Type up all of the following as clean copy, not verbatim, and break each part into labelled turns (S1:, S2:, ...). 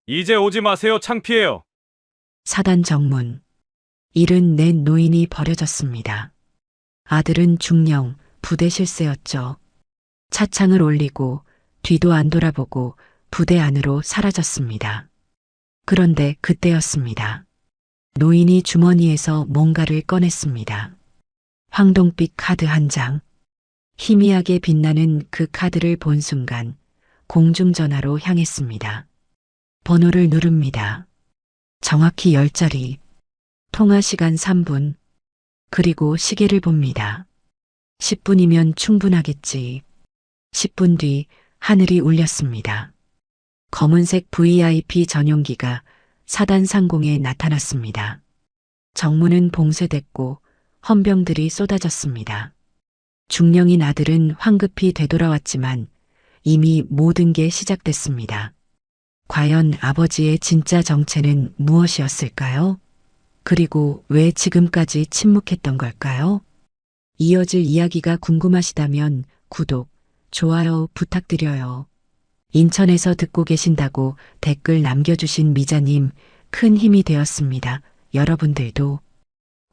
S1: 이제 오지 마세요. 창피해요.
S2: 사단 정문. 일은 낸 노인이 버려졌습니다. 아들은 중령, 부대 실세였죠. 차창을 올리고 뒤도 안 돌아보고 부대 안으로 사라졌습니다. 그런데 그때였습니다. 노인이 주머니에서 뭔가를 꺼냈습니다. 황동빛 카드 한 장. 희미하게 빛나는 그 카드를 본 순간 공중전화로 향했습니다. 번호를 누릅니다. 정확히 10자리. 통화 시간 3분. 그리고 시계를 봅니다. 10분이면 충분하겠지. 10분 뒤 하늘이 울렸습니다. 검은색 VIP 전용기가 사단 상공에 나타났습니다. 정문은 봉쇄됐고 헌병들이 쏟아졌습니다. 중령인 아들은 황급히 되돌아왔지만 이미 모든 게 시작됐습니다. 과연 아버지의 진짜 정체는 무엇이었을까요? 그리고 왜 지금까지 침묵했던 걸까요? 이어질 이야기가 궁금하시다면 구독, 좋아요 부탁드려요. 인천에서 듣고 계신다고 댓글 남겨주신 미자님 큰 힘이 되었습니다. 여러분들도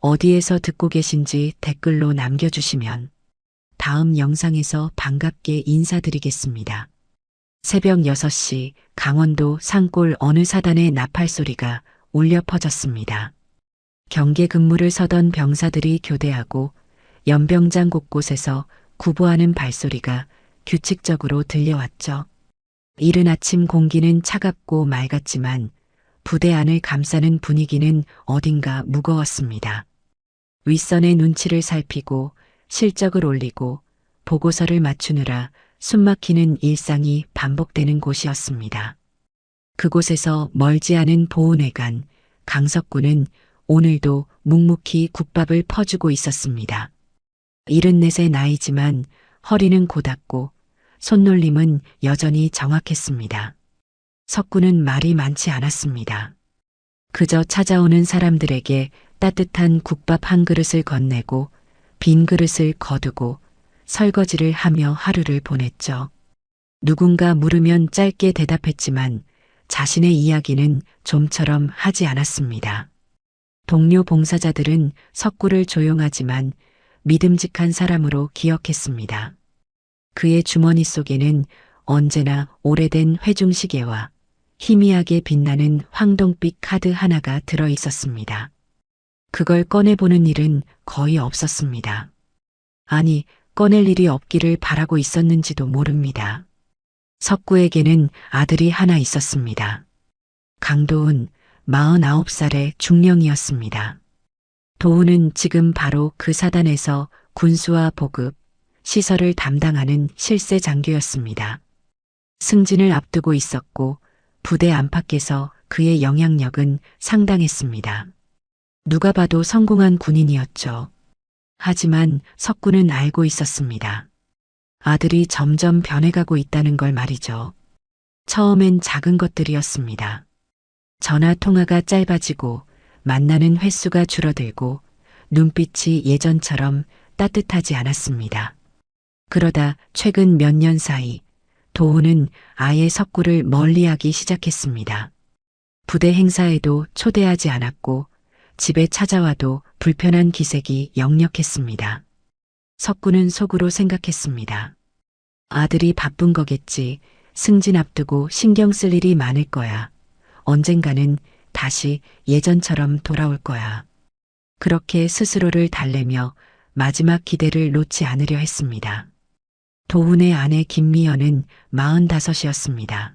S2: 어디에서 듣고 계신지 댓글로 남겨주시면 다음 영상에서 반갑게 인사드리겠습니다. 새벽 6시 강원도 산골 어느 사단의 나팔 소리가 울려 퍼졌습니다. 경계 근무를 서던 병사들이 교대하고 연병장 곳곳에서 구보하는 발소리가 규칙적으로 들려왔죠. 이른 아침 공기는 차갑고 맑았지만 부대 안을 감싸는 분위기는 어딘가 무거웠습니다. 윗선의 눈치를 살피고 실적을 올리고 보고서를 맞추느라 숨막히는 일상이 반복되는 곳이었습니다. 그곳에서 멀지 않은 보훈회관 강석군은 오늘도 묵묵히 국밥을 퍼주고 있었습니다. 74의 나이지만 허리는 고닫고 손놀림은 여전히 정확했습니다. 석군은 말이 많지 않았습니다. 그저 찾아오는 사람들에게 따뜻한 국밥 한 그릇을 건네고 빈 그릇을 거두고 설거지를 하며 하루를 보냈죠. 누군가 물으면 짧게 대답했지만 자신의 이야기는 좀처럼 하지 않았습니다. 동료 봉사자들은 석구를 조용하지만 믿음직한 사람으로 기억했습니다. 그의 주머니 속에는 언제나 오래된 회중시계와 희미하게 빛나는 황동빛 카드 하나가 들어 있었습니다. 그걸 꺼내보는 일은 거의 없었습니다. 아니, 꺼낼 일이 없기를 바라고 있었는지도 모릅니다. 석구에게는 아들이 하나 있었습니다. 강도훈, 49살의 중령이었습니다. 도훈은 지금 바로 그 사단에서 군수와 보급, 시설을 담당하는 실세 장교였습니다. 승진을 앞두고 있었고 부대 안팎에서 그의 영향력은 상당했습니다. 누가 봐도 성공한 군인이었죠. 하지만 석구는 알고 있었습니다. 아들이 점점 변해가고 있다는 걸 말이죠. 처음엔 작은 것들이었습니다. 전화 통화가 짧아지고 만나는 횟수가 줄어들고 눈빛이 예전처럼 따뜻하지 않았습니다. 그러다 최근 몇 년 사이 도훈은 아예 석구를 멀리하기 시작했습니다. 부대 행사에도 초대하지 않았고 집에 찾아와도 불편한 기색이 역력했습니다. 석구는 속으로 생각했습니다. 아들이 바쁜 거겠지. 승진 앞두고 신경 쓸 일이 많을 거야. 언젠가는 다시 예전처럼 돌아올 거야. 그렇게 스스로를 달래며 마지막 기대를 놓지 않으려 했습니다. 도훈의 아내 김미연은 45이었습니다.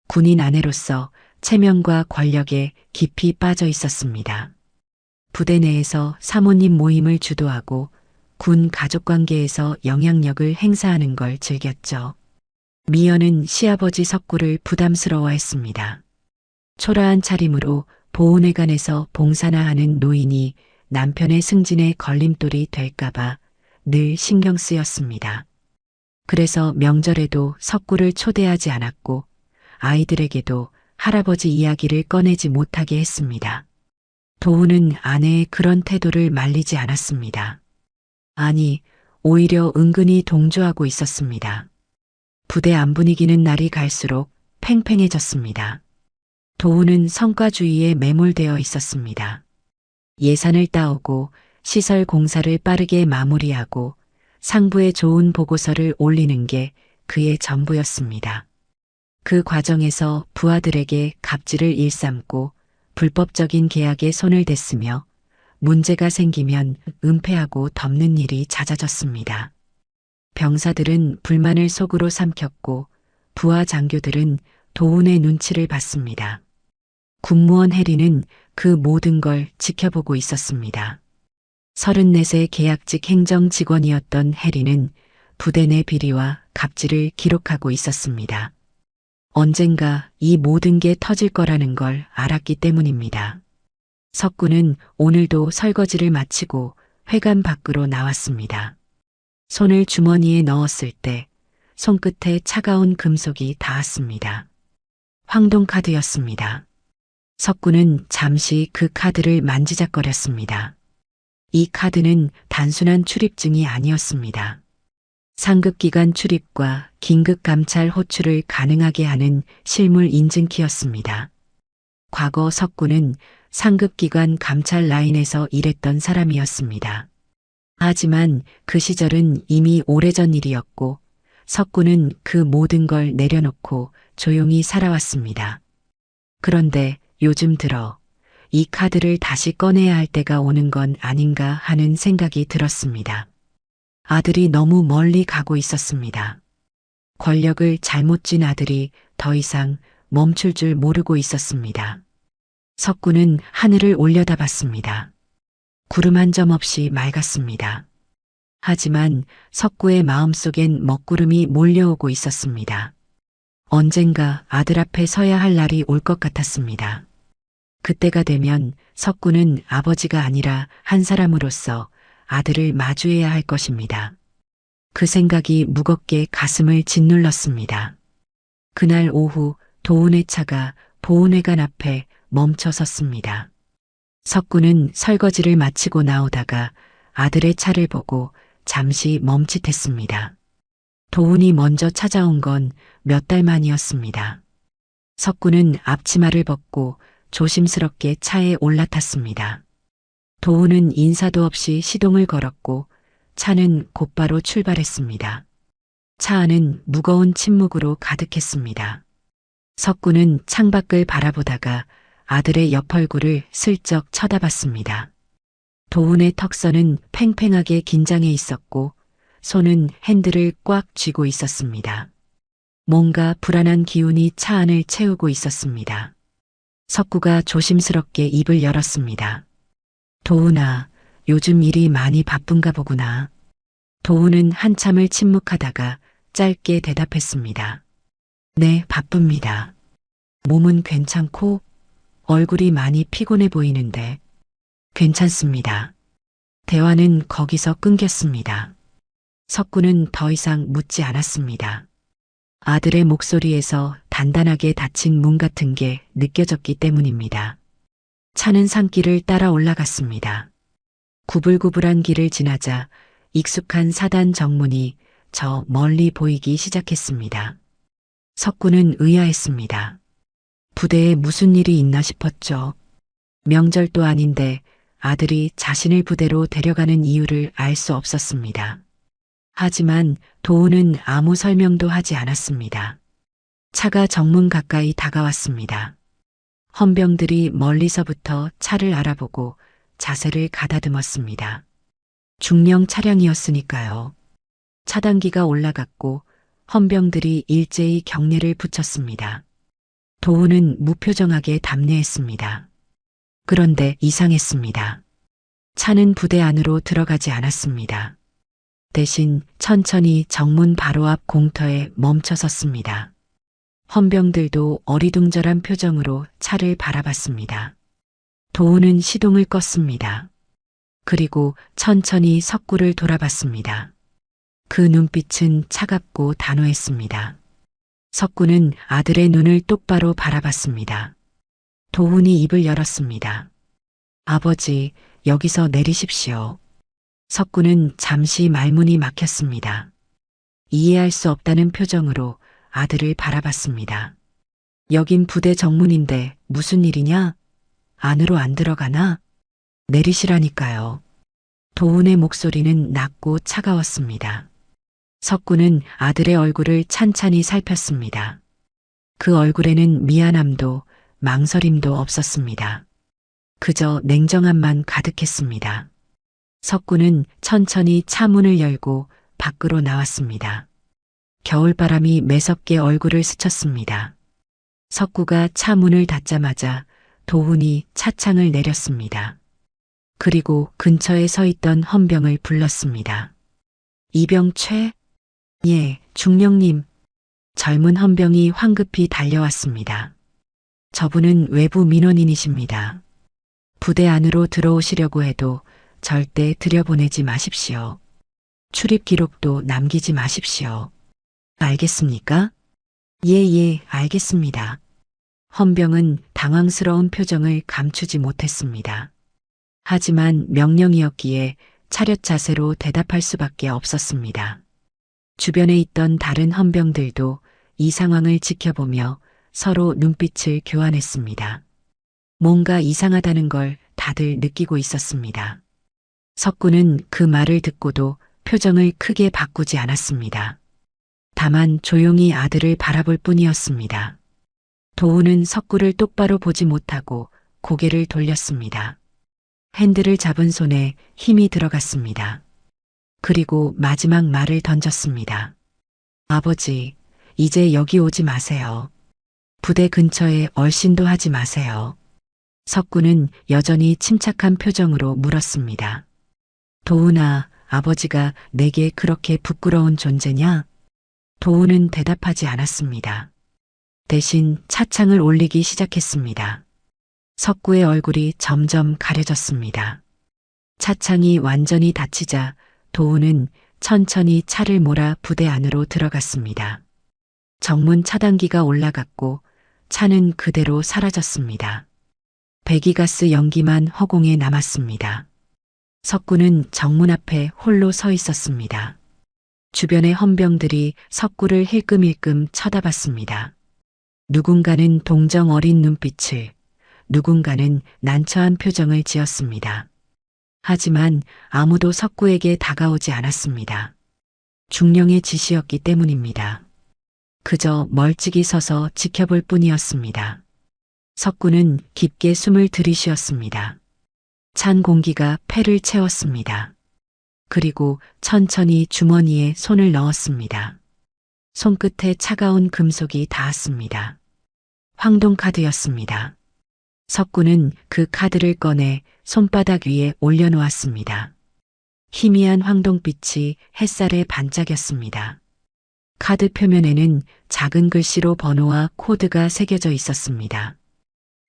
S2: 군인 아내로서 체면과 권력에 깊이 빠져 있었습니다. 부대 내에서 사모님 모임을 주도하고 군 가족관계에서 영향력을 행사하는 걸 즐겼죠. 미연은 시아버지 석구를 부담스러워했습니다. 초라한 차림으로 보훈회관에서 봉사나 하는 노인이 남편의 승진에 걸림돌이 될까봐 늘 신경 쓰였습니다. 그래서 명절에도 석구를 초대하지 않았고 아이들에게도 할아버지 이야기를 꺼내지 못하게 했습니다. 도훈은 아내의 그런 태도를 말리지 않았습니다. 아니, 오히려 은근히 동조하고 있었습니다. 부대 안 분위기는 날이 갈수록 팽팽해졌습니다. 도우는 성과주의에 매몰되어 있었습니다. 예산을 따오고 시설 공사를 빠르게 마무리하고 상부에 좋은 보고서를 올리는 게 그의 전부였습니다. 그 과정에서 부하들에게 갑질을 일삼고 불법적인 계약에 손을 댔으며 문제가 생기면 은폐하고 덮는 일이 잦아졌습니다. 병사들은 불만을 속으로 삼켰고 부하 장교들은 도운의 눈치를 봤습니다. 군무원 해리는 그 모든 걸 지켜보고 있었습니다. 34세 계약직 행정직원이었던 해리는 부대 내 비리와 갑질을 기록하고 있었습니다. 언젠가 이 모든 게 터질 거라는 걸 알았기 때문입니다. 석구는 오늘도 설거지를 마치고 회관 밖으로 나왔습니다. 손을 주머니에 넣었을 때 손끝에 차가운 금속이 닿았습니다. 황동카드였습니다. 석구는 잠시 그 카드를 만지작거렸습니다. 이 카드는 단순한 출입증이 아니었습니다. 상급기관 출입과 긴급감찰 호출을 가능하게 하는 실물 인증키였습니다. 과거 석구는 상급기관 감찰 라인에서 일했던 사람이었습니다. 하지만 그 시절은 이미 오래전 일이었고 석구는 그 모든 걸 내려놓고 조용히 살아왔습니다. 그런데 요즘 들어 이 카드를 다시 꺼내야 할 때가 오는 건 아닌가 하는 생각이 들었습니다. 아들이 너무 멀리 가고 있었습니다. 권력을 잘못 쥔 아들이 더 이상 멈출 줄 모르고 있었습니다. 석구는 하늘을 올려다봤습니다. 구름 한 점 없이 맑았습니다. 하지만 석구의 마음속엔 먹구름이 몰려오고 있었습니다. 언젠가 아들 앞에 서야 할 날이 올 것 같았습니다. 그때가 되면 석구는 아버지가 아니라 한 사람으로서 아들을 마주해야 할 것입니다. 그 생각이 무겁게 가슴을 짓눌렀습니다. 그날 오후 도운의 차가 보훈회관 앞에 멈춰 섰습니다. 석구는 설거지를 마치고 나오다가 아들의 차를 보고 잠시 멈칫했습니다. 도운이 먼저 찾아온 건 몇 달 만이었습니다. 석구는 앞치마를 벗고 조심스럽게 차에 올라탔습니다. 도운은 인사도 없이 시동을 걸었고 차는 곧바로 출발했습니다. 차 안은 무거운 침묵으로 가득했습니다. 석구는 창밖을 바라보다가 아들의 옆 얼굴을 슬쩍 쳐다봤습니다. 도운의 턱선은 팽팽하게 긴장해 있었고 손은 핸들을 꽉 쥐고 있었습니다. 뭔가 불안한 기운이 차 안을 채우고 있었습니다. 석구가 조심스럽게 입을 열었습니다. 도운아, 요즘 일이 많이 바쁜가 보구나. 도운은 한참을 침묵하다가 짧게 대답했습니다. 네, 바쁩니다. 몸은 괜찮고 얼굴이 많이 피곤해 보이는데 괜찮습니다. 대화는 거기서 끊겼습니다. 석구는 더 이상 묻지 않았습니다. 아들의 목소리에서 단단하게 닫힌 문 같은 게 느껴졌기 때문입니다. 차는 산길을 따라 올라갔습니다. 구불구불한 길을 지나자 익숙한 사단 정문이 저 멀리 보이기 시작했습니다. 석구는 의아했습니다. 부대에 무슨 일이 있나 싶었죠. 명절도 아닌데 아들이 자신을 부대로 데려가는 이유를 알 수 없었습니다. 하지만 도우는 아무 설명도 하지 않았습니다. 차가 정문 가까이 다가왔습니다. 헌병들이 멀리서부터 차를 알아보고 자세를 가다듬었습니다. 중령 차량이었으니까요. 차단기가 올라갔고 헌병들이 일제히 경례를 붙였습니다. 도우는 무표정하게 답례했습니다. 그런데 이상했습니다. 차는 부대 안으로 들어가지 않았습니다. 대신 천천히 정문 바로 앞 공터에 멈춰 섰습니다. 헌병들도 어리둥절한 표정으로 차를 바라봤습니다. 도우는 시동을 껐습니다. 그리고 천천히 석구를 돌아봤습니다. 그 눈빛은 차갑고 단호했습니다. 석구는 아들의 눈을 똑바로 바라봤습니다. 도훈이 입을 열었습니다. 아버지, 여기서 내리십시오. 석구는 잠시 말문이 막혔습니다. 이해할 수 없다는 표정으로 아들을 바라봤습니다. 여긴 부대 정문인데 무슨 일이냐? 안으로 안 들어가나? 내리시라니까요. 도훈의 목소리는 낮고 차가웠습니다. 석구는 아들의 얼굴을 찬찬히 살폈습니다. 그 얼굴에는 미안함도 망설임도 없었습니다. 그저 냉정함만 가득했습니다. 석구는 천천히 차 문을 열고 밖으로 나왔습니다. 겨울바람이 매섭게 얼굴을 스쳤습니다. 석구가 차 문을 닫자마자 도훈이 차창을 내렸습니다. 그리고 근처에 서 있던 헌병을 불렀습니다. 이병최? 예, 중령님. 젊은 헌병이 황급히 달려왔습니다. 저분은 외부 민원인이십니다. 부대 안으로 들어오시려고 해도 절대 들여보내지 마십시오. 출입 기록도 남기지 마십시오. 알겠습니까? 예, 알겠습니다. 헌병은 당황스러운 표정을 감추지 못했습니다. 하지만 명령이었기에 차렷 자세로 대답할 수밖에 없었습니다. 주변에 있던 다른 헌병들도 이 상황을 지켜보며 서로 눈빛을 교환했습니다. 뭔가 이상하다는 걸 다들 느끼고 있었습니다. 석구는 그 말을 듣고도 표정을 크게 바꾸지 않았습니다. 다만 조용히 아들을 바라볼 뿐이었습니다. 도훈은 석구를 똑바로 보지 못하고 고개를 돌렸습니다. 핸들을 잡은 손에 힘이 들어갔습니다. 그리고 마지막 말을 던졌습니다. 아버지, 이제 여기 오지 마세요. 부대 근처에 얼씬도 하지 마세요. 석구는 여전히 침착한 표정으로 물었습니다. 도훈아, 아버지가 내게 그렇게 부끄러운 존재냐? 도훈은 대답하지 않았습니다. 대신 차창을 올리기 시작했습니다. 석구의 얼굴이 점점 가려졌습니다. 차창이 완전히 닫히자 도훈은 천천히 차를 몰아 부대 안으로 들어갔습니다. 정문 차단기가 올라갔고 차는 그대로 사라졌습니다. 배기가스 연기만 허공에 남았습니다. 석구는 정문 앞에 홀로 서 있었습니다. 주변의 헌병들이 석구를 힐끔힐끔 쳐다봤습니다. 누군가는 동정 어린 눈빛을, 누군가는 난처한 표정을 지었습니다. 하지만 아무도 석구에게 다가오지 않았습니다. 중령의 지시였기 때문입니다. 그저 멀찍이 서서 지켜볼 뿐이었습니다. 석구는 깊게 숨을 들이쉬었습니다. 찬 공기가 폐를 채웠습니다. 그리고 천천히 주머니에 손을 넣었습니다. 손끝에 차가운 금속이 닿았습니다. 황동카드였습니다. 석구는 그 카드를 꺼내 손바닥 위에 올려놓았습니다. 희미한 황동빛이 햇살에 반짝였습니다. 카드 표면에는 작은 글씨로 번호와 코드가 새겨져 있었습니다.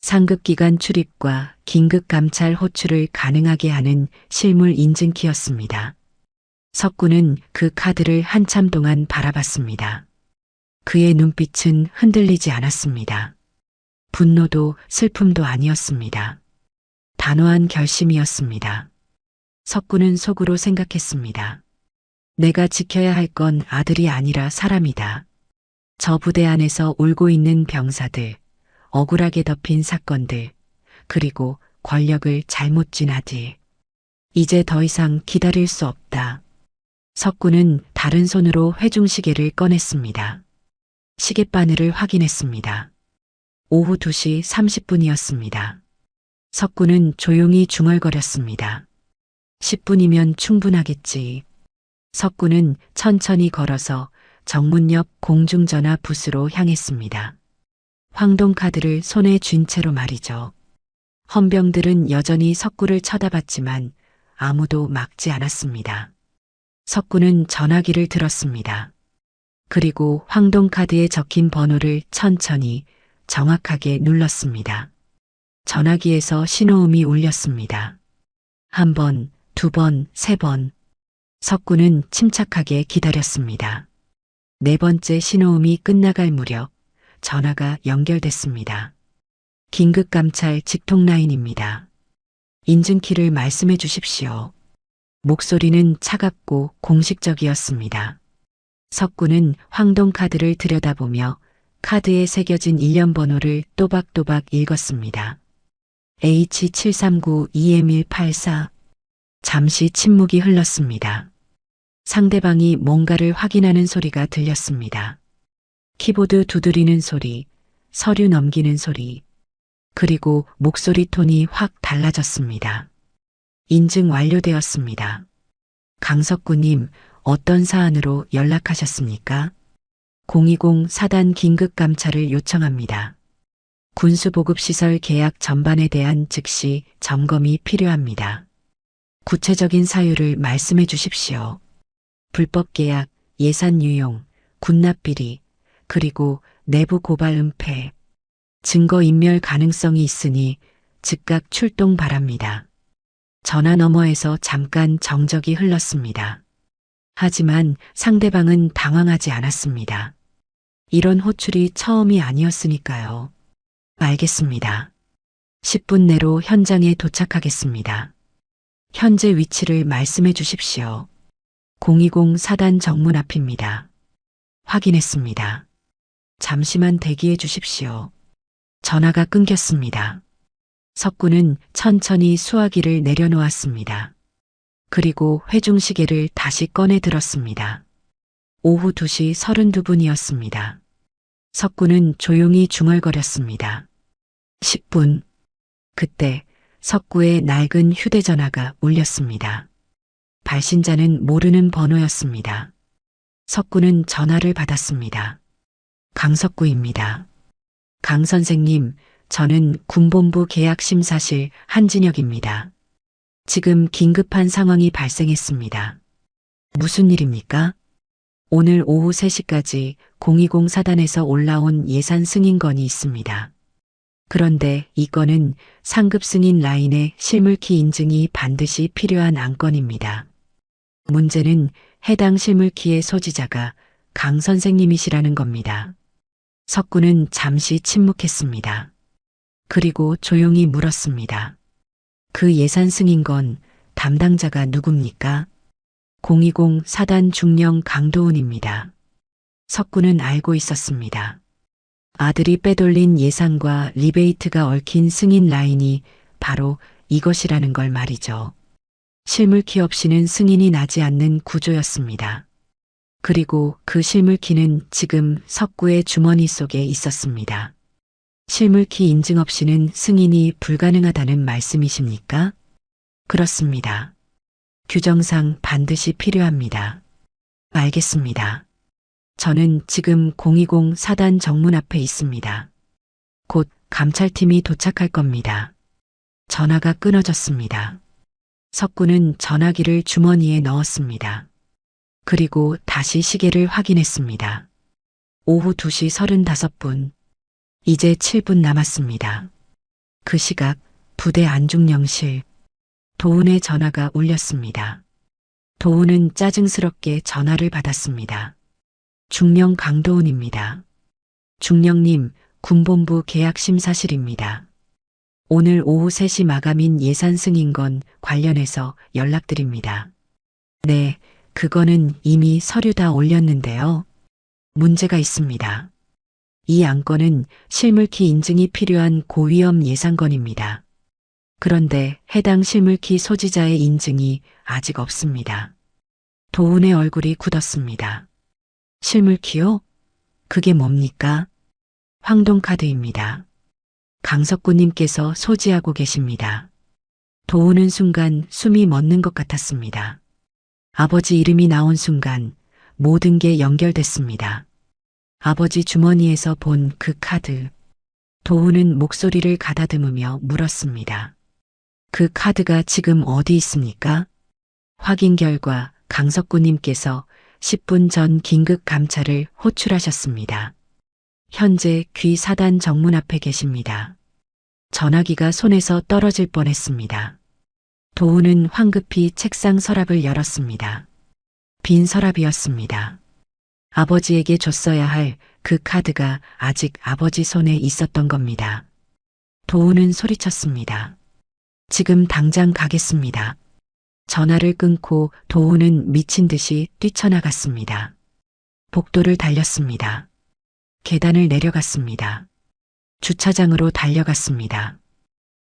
S2: 상급기관 출입과 긴급 감찰 호출을 가능하게 하는 실물 인증키였습니다. 석구는 그 카드를 한참 동안 바라봤습니다. 그의 눈빛은 흔들리지 않았습니다. 분노도 슬픔도 아니었습니다. 단호한 결심이었습니다. 석구는 속으로 생각했습니다. 내가 지켜야 할 건 아들이 아니라 사람이다. 저 부대 안에서 울고 있는 병사들, 억울하게 덮인 사건들, 그리고 권력을 잘못 쥔 아들. 이제 더 이상 기다릴 수 없다. 석구는 다른 손으로 회중시계를 꺼냈습니다. 시계바늘을 확인했습니다. 오후 2시 30분이었습니다. 석구는 조용히 중얼거렸습니다. 10분이면 충분하겠지. 석구는 천천히 걸어서 정문 옆 공중전화 부스로 향했습니다. 황동카드를 손에 쥔 채로 말이죠. 헌병들은 여전히 석구를 쳐다봤지만 아무도 막지 않았습니다. 석구는 전화기를 들었습니다. 그리고 황동카드에 적힌 번호를 천천히 정확하게 눌렀습니다. 전화기에서 신호음이 울렸습니다. 1번, 2번, 3번. 석구는 침착하게 기다렸습니다. 4번째 신호음이 끝나갈 무렵 전화가 연결됐습니다. 긴급감찰 직통라인입니다. 인증키를 말씀해 주십시오. 목소리는 차갑고 공식적이었습니다. 석구는 황동카드를 들여다보며 카드에 새겨진 일련 번호를 또박또박 읽었습니다. H7392M184. 잠시 침묵이 흘렀습니다. 상대방이 뭔가를 확인하는 소리가 들렸습니다. 키보드 두드리는 소리, 서류 넘기는 소리, 그리고 목소리 톤이 확 달라졌습니다. 인증 완료되었습니다. 강석구님, 어떤 사안으로 연락하셨습니까? 020 사단 긴급 감찰을 요청합니다. 군수보급시설 계약 전반에 대한 즉시 점검이 필요합니다. 구체적인 사유를 말씀해 주십시오. 불법 계약, 예산 유용, 군납비리, 그리고 내부 고발 은폐, 증거 인멸 가능성이 있으니 즉각 출동 바랍니다. 전화 너머에서 잠깐 정적이 흘렀습니다. 하지만 상대방은 당황하지 않았습니다. 이런 호출이 처음이 아니었으니까요. 알겠습니다. 10분 내로 현장에 도착하겠습니다. 현재 위치를 말씀해 주십시오. 020 사단 정문 앞입니다. 확인했습니다. 잠시만 대기해 주십시오. 전화가 끊겼습니다. 석구는 천천히 수화기를 내려놓았습니다. 그리고 회중시계를 다시 꺼내 들었습니다. 오후 2시 32분이었습니다. 석구는 조용히 중얼거렸습니다. 10분. 그때 석구의 낡은 휴대전화가 울렸습니다. 발신자는 모르는 번호였습니다. 석구는 전화를 받았습니다. 강석구입니다. 강 선생님, 저는 군본부 계약심사실 한진혁입니다. 지금 긴급한 상황이 발생했습니다. 무슨 일입니까? 오늘 오후 3시까지 020 사단에서 올라온 예산 승인 건이 있습니다. 그런데 이 건은 상급 승인 라인의 실물키 인증이 반드시 필요한 안건입니다. 문제는 해당 실물키의 소지자가 강 선생님이시라는 겁니다. 석구는 잠시 침묵했습니다. 그리고 조용히 물었습니다. 그 예산 승인건 담당자가 누굽니까? 020 사단 중령 강도훈입니다. 석구는 알고 있었습니다. 아들이 빼돌린 예산과 리베이트가 얽힌 승인 라인이 바로 이것이라는 걸 말이죠. 실물키 없이는 승인이 나지 않는 구조였습니다. 그리고 그 실물키는 지금 석구의 주머니 속에 있었습니다. 실물키 인증 없이는 승인이 불가능하다는 말씀이십니까? 그렇습니다. 규정상 반드시 필요합니다. 알겠습니다. 저는 지금 020 사단 정문 앞에 있습니다. 곧 감찰팀이 도착할 겁니다. 전화가 끊어졌습니다. 석구는 전화기를 주머니에 넣었습니다. 그리고 다시 시계를 확인했습니다. 오후 2시 35분. 이제 7분 남았습니다. 그 시각 부대 안중령실. 도훈의 전화가 울렸습니다. 도훈은 짜증스럽게 전화를 받았습니다. 중령 강도훈입니다. 중령님, 군본부 계약심사실입니다. 오늘 오후 3시 마감인 예산 승인건 관련해서 연락드립니다. 네, 그거는 이미 서류 다 올렸는데요. 문제가 있습니다. 이 안건은 실물키 인증이 필요한 고위험 예산건입니다. 그런데 해당 실물키 소지자의 인증이 아직 없습니다. 도훈의 얼굴이 굳었습니다. 실물키요? 그게 뭡니까? 황동카드입니다. 강석구님께서 소지하고 계십니다. 도훈은 순간 숨이 멎는 것 같았습니다. 아버지 이름이 나온 순간 모든 게 연결됐습니다. 아버지 주머니에서 본 그 카드. 도훈은 목소리를 가다듬으며 물었습니다. 그 카드가 지금 어디 있습니까? 확인 결과 강석구님께서 10분 전 긴급 감찰을 호출하셨습니다. 현재 귀 사단 정문 앞에 계십니다. 전화기가 손에서 떨어질 뻔했습니다. 도훈은 황급히 책상 서랍을 열었습니다. 빈 서랍이었습니다. 아버지에게 줬어야 할 그 카드가 아직 아버지 손에 있었던 겁니다. 도훈은 소리쳤습니다. 지금 당장 가겠습니다. 전화를 끊고 도훈은 미친 듯이 뛰쳐나갔습니다. 복도를 달렸습니다. 계단을 내려갔습니다. 주차장으로 달려갔습니다.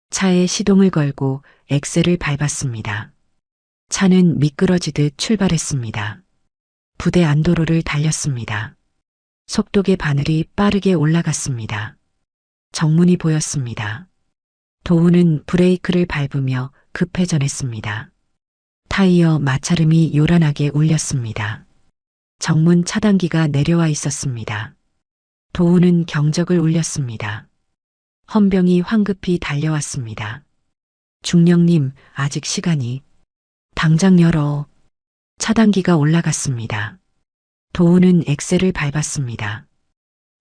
S2: 차에 시동을 걸고 엑셀을 밟았습니다. 차는 미끄러지듯 출발했습니다. 부대 안도로를 달렸습니다. 속도계 바늘이 빠르게 올라갔습니다. 정문이 보였습니다. 도우는 브레이크를 밟으며 급회전했습니다. 타이어 마찰음이 요란하게 울렸습니다. 정문 차단기가 내려와 있었습니다. 도우는 경적을 울렸습니다. 헌병이 황급히 달려왔습니다. 중령님, 아직 시간이. 당장 열어. 차단기가 올라갔습니다. 도우는 엑셀을 밟았습니다.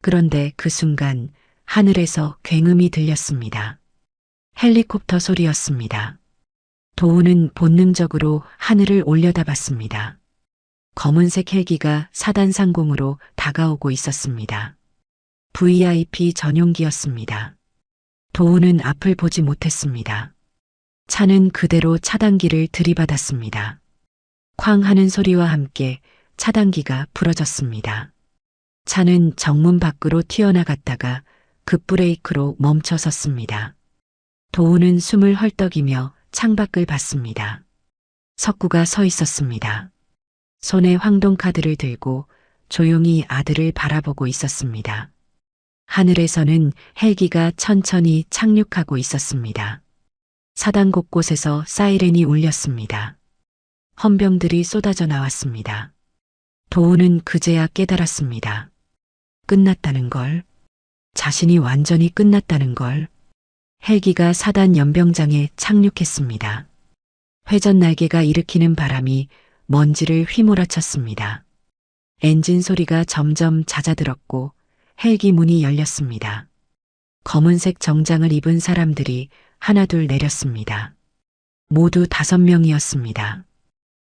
S2: 그런데 그 순간 하늘에서 굉음이 들렸습니다. 헬리콥터 소리였습니다. 도우는 본능적으로 하늘을 올려다봤습니다. 검은색 헬기가 사단 상공으로 다가오고 있었습니다. VIP 전용기였습니다. 도우는 앞을 보지 못했습니다. 차는 그대로 차단기를 들이받았습니다. 쾅 하는 소리와 함께 차단기가 부러졌습니다. 차는 정문 밖으로 튀어나갔다가 급브레이크로 멈춰 섰습니다. 도우는 숨을 헐떡이며 창밖을 봤습니다. 석구가 서 있었습니다. 손에 황동카드를 들고 조용히 아들을 바라보고 있었습니다. 하늘에서는 헬기가 천천히 착륙하고 있었습니다. 사단 곳곳에서 사이렌이 울렸습니다. 헌병들이 쏟아져 나왔습니다. 도우는 그제야 깨달았습니다. 끝났다는 걸. 자신이 완전히 끝났다는 걸. 헬기가 사단 연병장에 착륙했습니다. 회전 날개가 일으키는 바람이 먼지를 휘몰아쳤습니다. 엔진 소리가 점점 잦아들었고 헬기 문이 열렸습니다. 검은색 정장을 입은 사람들이 하나둘 내렸습니다. 모두 5명이었습니다.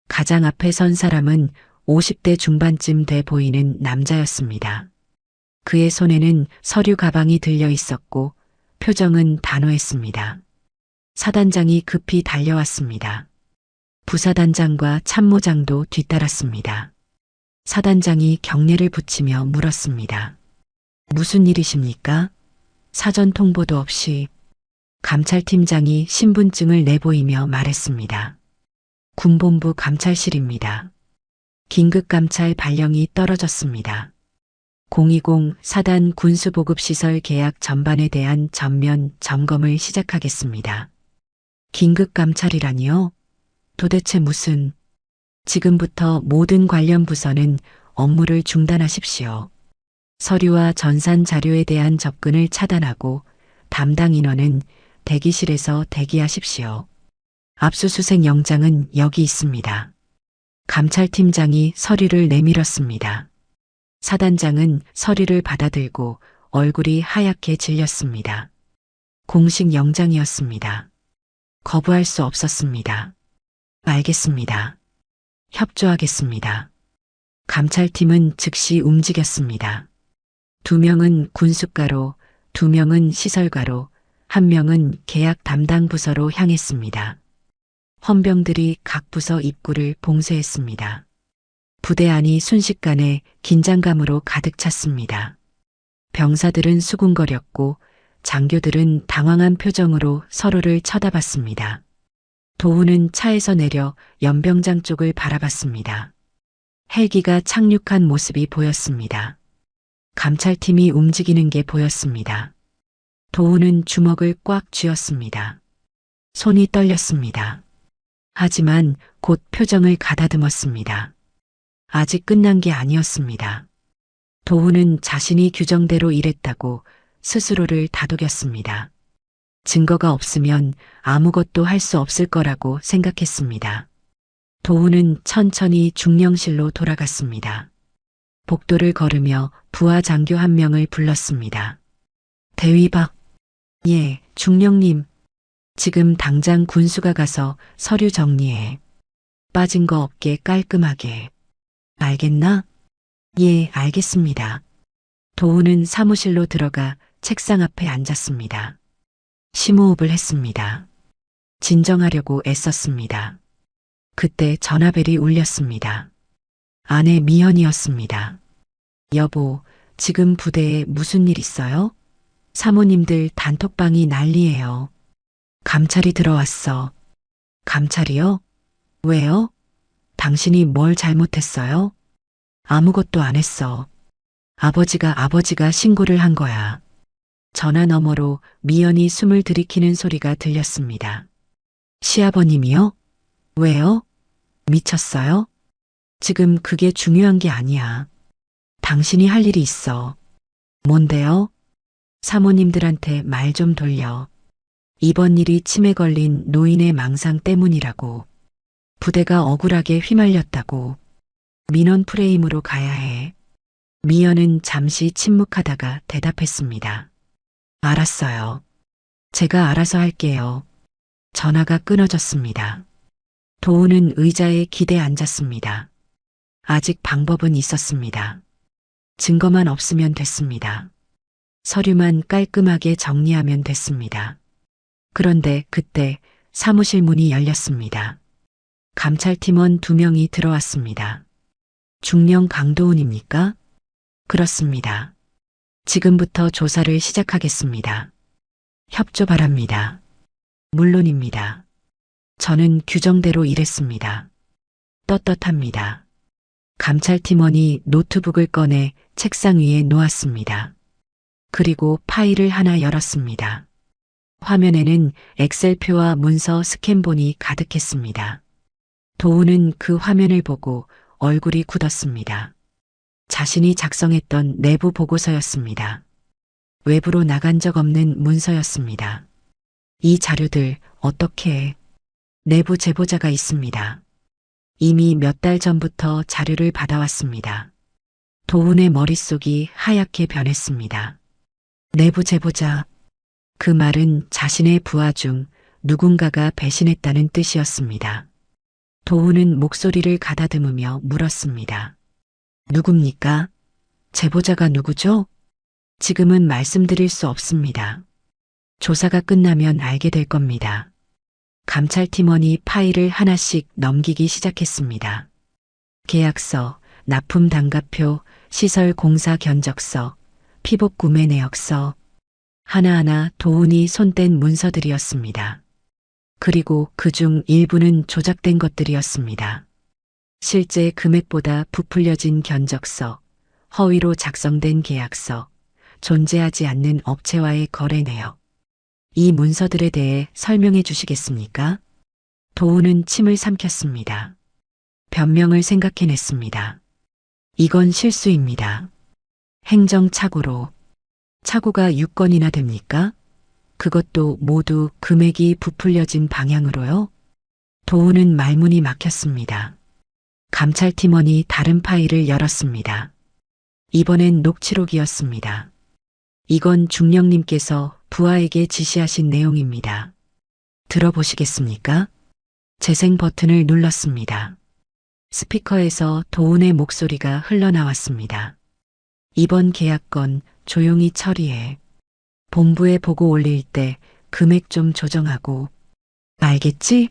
S2: 가장 앞에 선 사람은 50대 중반쯤 돼 보이는 남자였습니다. 그의 손에는 서류 가방이 들려 있었고 표정은 단호했습니다. 사단장이 급히 달려왔습니다. 부사단장과 참모장도 뒤따랐습니다. 사단장이 경례를 붙이며 물었습니다. 무슨 일이십니까? 사전 통보도 없이. 감찰팀장이 신분증을 내보이며 말했습니다. 군본부 감찰실입니다. 긴급감찰 발령이 떨어졌습니다. 020 사단 군수보급시설 계약 전반에 대한 전면 점검을 시작하겠습니다. 긴급감찰이라니요? 도대체 무슨... 지금부터 모든 관련 부서는 업무를 중단하십시오. 서류와 전산 자료에 대한 접근을 차단하고 담당 인원은 대기실에서 대기하십시오. 압수수색 영장은 여기 있습니다. 감찰팀장이 서류를 내밀었습니다. 사단장은 서류를 받아들고 얼굴이 하얗게 질렸습니다. 공식 영장이었습니다. 거부할 수 없었습니다. 알겠습니다. 협조하겠습니다. 감찰팀은 즉시 움직였습니다. 2명은 군수과로, 2명은 시설과로, 1명은 계약 담당 부서로 향했습니다. 헌병들이 각 부서 입구를 봉쇄했습니다. 부대 안이 순식간에 긴장감으로 가득 찼습니다. 병사들은 수군거렸고 장교들은 당황한 표정으로 서로를 쳐다봤습니다. 도우는 차에서 내려 연병장 쪽을 바라봤습니다. 헬기가 착륙한 모습이 보였습니다. 감찰팀이 움직이는 게 보였습니다. 도우는 주먹을 꽉 쥐었습니다. 손이 떨렸습니다. 하지만 곧 표정을 가다듬었습니다. 아직 끝난 게 아니었습니다. 도우는 자신이 규정대로 일했다고 스스로를 다독였습니다. 증거가 없으면 아무것도 할 수 없을 거라고 생각했습니다. 도우는 천천히 중령실로 돌아갔습니다. 복도를 걸으며 부하 장교 1명을 불렀습니다. 대위박. 예, 중령님. 지금 당장 군수가 가서 서류 정리해. 빠진 거 없게 깔끔하게. 알겠나? 예, 알겠습니다. 도우는 사무실로 들어가 책상 앞에 앉았습니다. 심호흡을 했습니다. 진정하려고 애썼습니다. 그때 전화벨이 울렸습니다. 아내 미현이었습니다. 여보, 지금 부대에 무슨 일 있어요? 사모님들 단톡방이 난리예요. 감찰이 들어왔어. 감찰이요? 왜요? 당신이 뭘 잘못했어요? 아무것도 안 했어. 아버지가 신고를 한 거야. 전화 너머로 미연이 숨을 들이키는 소리가 들렸습니다. 시아버님이요? 왜요? 미쳤어요? 지금 그게 중요한 게 아니야. 당신이 할 일이 있어. 뭔데요? 사모님들한테 말 좀 돌려. 이번 일이 치매 걸린 노인의 망상 때문이라고. 부대가 억울하게 휘말렸다고. 민원 프레임으로 가야 해. 미연은 잠시 침묵하다가 대답했습니다. 알았어요. 제가 알아서 할게요. 전화가 끊어졌습니다. 도우는 의자에 기대 앉았습니다. 아직 방법은 있었습니다. 증거만 없으면 됐습니다. 서류만 깔끔하게 정리하면 됐습니다. 그런데 그때 사무실 문이 열렸습니다. 감찰팀원 2명이 들어왔습니다. 중령 강도훈입니까? 그렇습니다. 지금부터 조사를 시작하겠습니다. 협조 바랍니다. 물론입니다. 저는 규정대로 일했습니다. 떳떳합니다. 감찰팀원이 노트북을 꺼내 책상 위에 놓았습니다. 그리고 파일을 하나 열었습니다. 화면에는 엑셀표와 문서 스캔본이 가득했습니다. 도우는 그 화면을 보고 얼굴이 굳었습니다. 자신이 작성했던 내부 보고서였습니다. 외부로 나간 적 없는 문서였습니다. 이 자료들 어떻게 내부 제보자가 있습니다. 이미 몇 달 전부터 자료를 받아왔습니다. 도훈의 머릿속이 하얗게 변했습니다. 내부 제보자. 그 말은 자신의 부하 중 누군가가 배신했다는 뜻이었습니다. 도훈은 목소리를 가다듬으며 물었습니다. 누굽니까? 제보자가 누구죠? 지금은 말씀드릴 수 없습니다. 조사가 끝나면 알게 될 겁니다. 감찰팀원이 파일을 하나씩 넘기기 시작했습니다. 계약서, 납품 단가표, 시설 공사 견적서, 피복 구매 내역서, 하나하나 도훈이 손댄 문서들이었습니다. 그리고 그중 일부는 조작된 것들이었습니다. 실제 금액보다 부풀려진 견적서, 허위로 작성된 계약서, 존재하지 않는 업체와의 거래 내역. 이 문서들에 대해 설명해 주시겠습니까? 도훈은 침을 삼켰습니다. 변명을 생각해냈습니다. 이건 실수입니다. 행정착오로. 착오가 6건이나 됩니까? 그것도 모두 금액이 부풀려진 방향으로요? 도훈은 말문이 막혔습니다. 감찰팀원이 다른 파일을 열었습니다. 이번엔 녹취록이었습니다. 이건 중령님께서 부하에게 지시하신 내용입니다. 들어보시겠습니까? 재생 버튼을 눌렀습니다. 스피커에서 도훈의 목소리가 흘러나왔습니다. 이번 계약건 조용히 처리해. 본부에 보고 올릴 때 금액 좀 조정하고. 알겠지?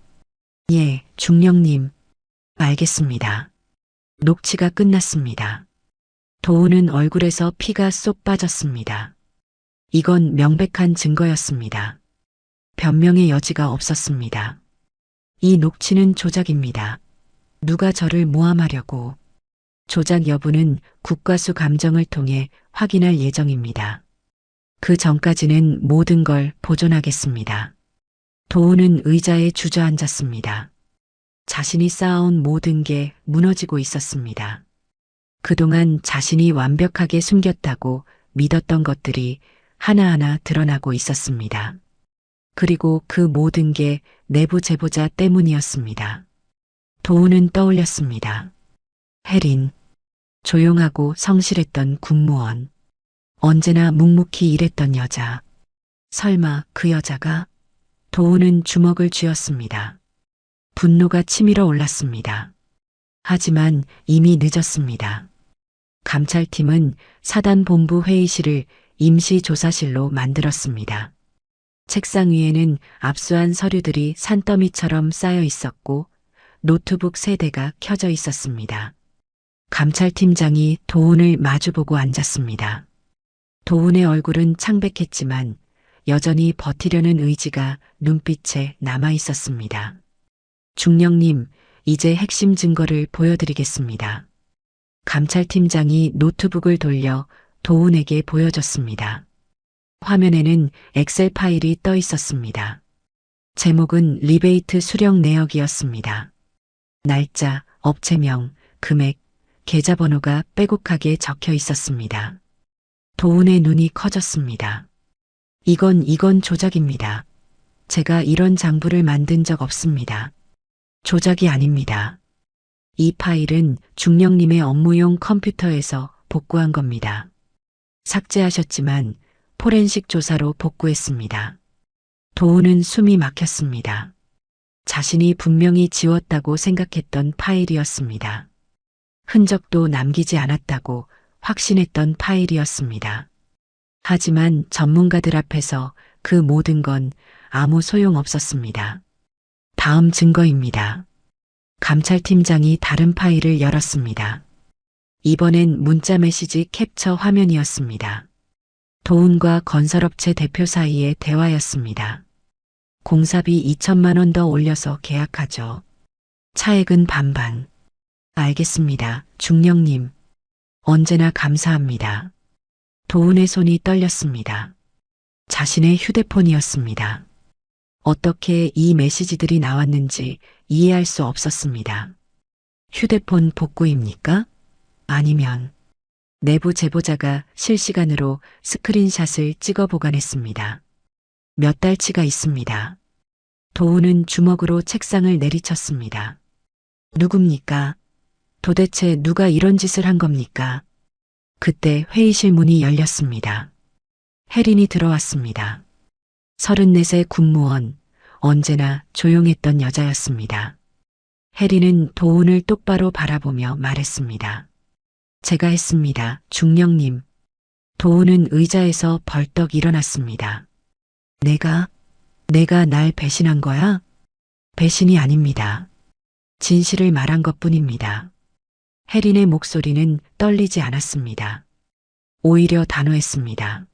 S2: 예, 중령님. 알겠습니다. 녹취가 끝났습니다. 도훈은 얼굴에서 피가 쏙 빠졌습니다. 이건 명백한 증거였습니다. 변명의 여지가 없었습니다. 이 녹취는 조작입니다. 누가 저를 모함하려고. 조작 여부는 국과수 감정을 통해 확인할 예정입니다. 그 전까지는 모든 걸 보존하겠습니다. 도훈은 의자에 주저앉았습니다. 자신이 쌓아온 모든 게 무너지고 있었습니다. 그동안 자신이 완벽하게 숨겼다고 믿었던 것들이 하나하나 드러나고 있었습니다. 그리고 그 모든 게 내부 제보자 때문이었습니다. 도훈은 떠올렸습니다. 혜린. 조용하고 성실했던 군무원. 언제나 묵묵히 일했던 여자. 설마 그 여자가? 도훈은 주먹을 쥐었습니다. 분노가 치밀어 올랐습니다. 하지만 이미 늦었습니다. 감찰팀은 사단본부 회의실을 임시조사실로 만들었습니다. 책상 위에는 압수한 서류들이 산더미처럼 쌓여 있었고 노트북 3대가 켜져 있었습니다. 감찰팀장이 도훈을 마주보고 앉았습니다. 도훈의 얼굴은 창백했지만 여전히 버티려는 의지가 눈빛에 남아 있었습니다. 중령님, 이제 핵심 증거를 보여드리겠습니다. 감찰팀장이 노트북을 돌려 도훈에게 보여줬습니다. 화면에는 엑셀 파일이 떠 있었습니다. 제목은 리베이트 수령 내역이었습니다. 날짜, 업체명, 금액, 계좌번호가 빼곡하게 적혀 있었습니다. 도훈의 눈이 커졌습니다. 이건 조작입니다. 제가 이런 장부를 만든 적 없습니다. 조작이 아닙니다. 이 파일은 중령님의 업무용 컴퓨터에서 복구한 겁니다. 삭제하셨지만 포렌식 조사로 복구했습니다. 도훈은 숨이 막혔습니다. 자신이 분명히 지웠다고 생각했던 파일이었습니다. 흔적도 남기지 않았다고 확신했던 파일이었습니다. 하지만 전문가들 앞에서 그 모든 건 아무 소용 없었습니다. 다음 증거입니다. 감찰팀장이 다른 파일을 열었습니다. 이번엔 문자 메시지 캡처 화면이었습니다. 도훈과 건설업체 대표 사이의 대화였습니다. 공사비 2천만 원 더 올려서 계약하죠. 차액은 반반. 알겠습니다. 중령님. 언제나 감사합니다. 도훈의 손이 떨렸습니다. 자신의 휴대폰이었습니다. 어떻게 이 메시지들이 나왔는지 이해할 수 없었습니다. 휴대폰 복구입니까? 아니면 내부 제보자가 실시간으로 스크린샷을 찍어 보관했습니다. 몇 달치가 있습니다. 도훈은 주먹으로 책상을 내리쳤습니다. 누굽니까? 도대체 누가 이런 짓을 한 겁니까? 그때 회의실 문이 열렸습니다. 혜린이 들어왔습니다. 34세 군무원, 언제나 조용했던 여자였습니다. 혜린은 도훈을 똑바로 바라보며 말했습니다. 제가 했습니다. 중령님. 도훈은 의자에서 벌떡 일어났습니다. 내가 날 배신한 거야? 배신이 아닙니다. 진실을 말한 것뿐입니다. 혜린의 목소리는 떨리지 않았습니다. 오히려 단호했습니다.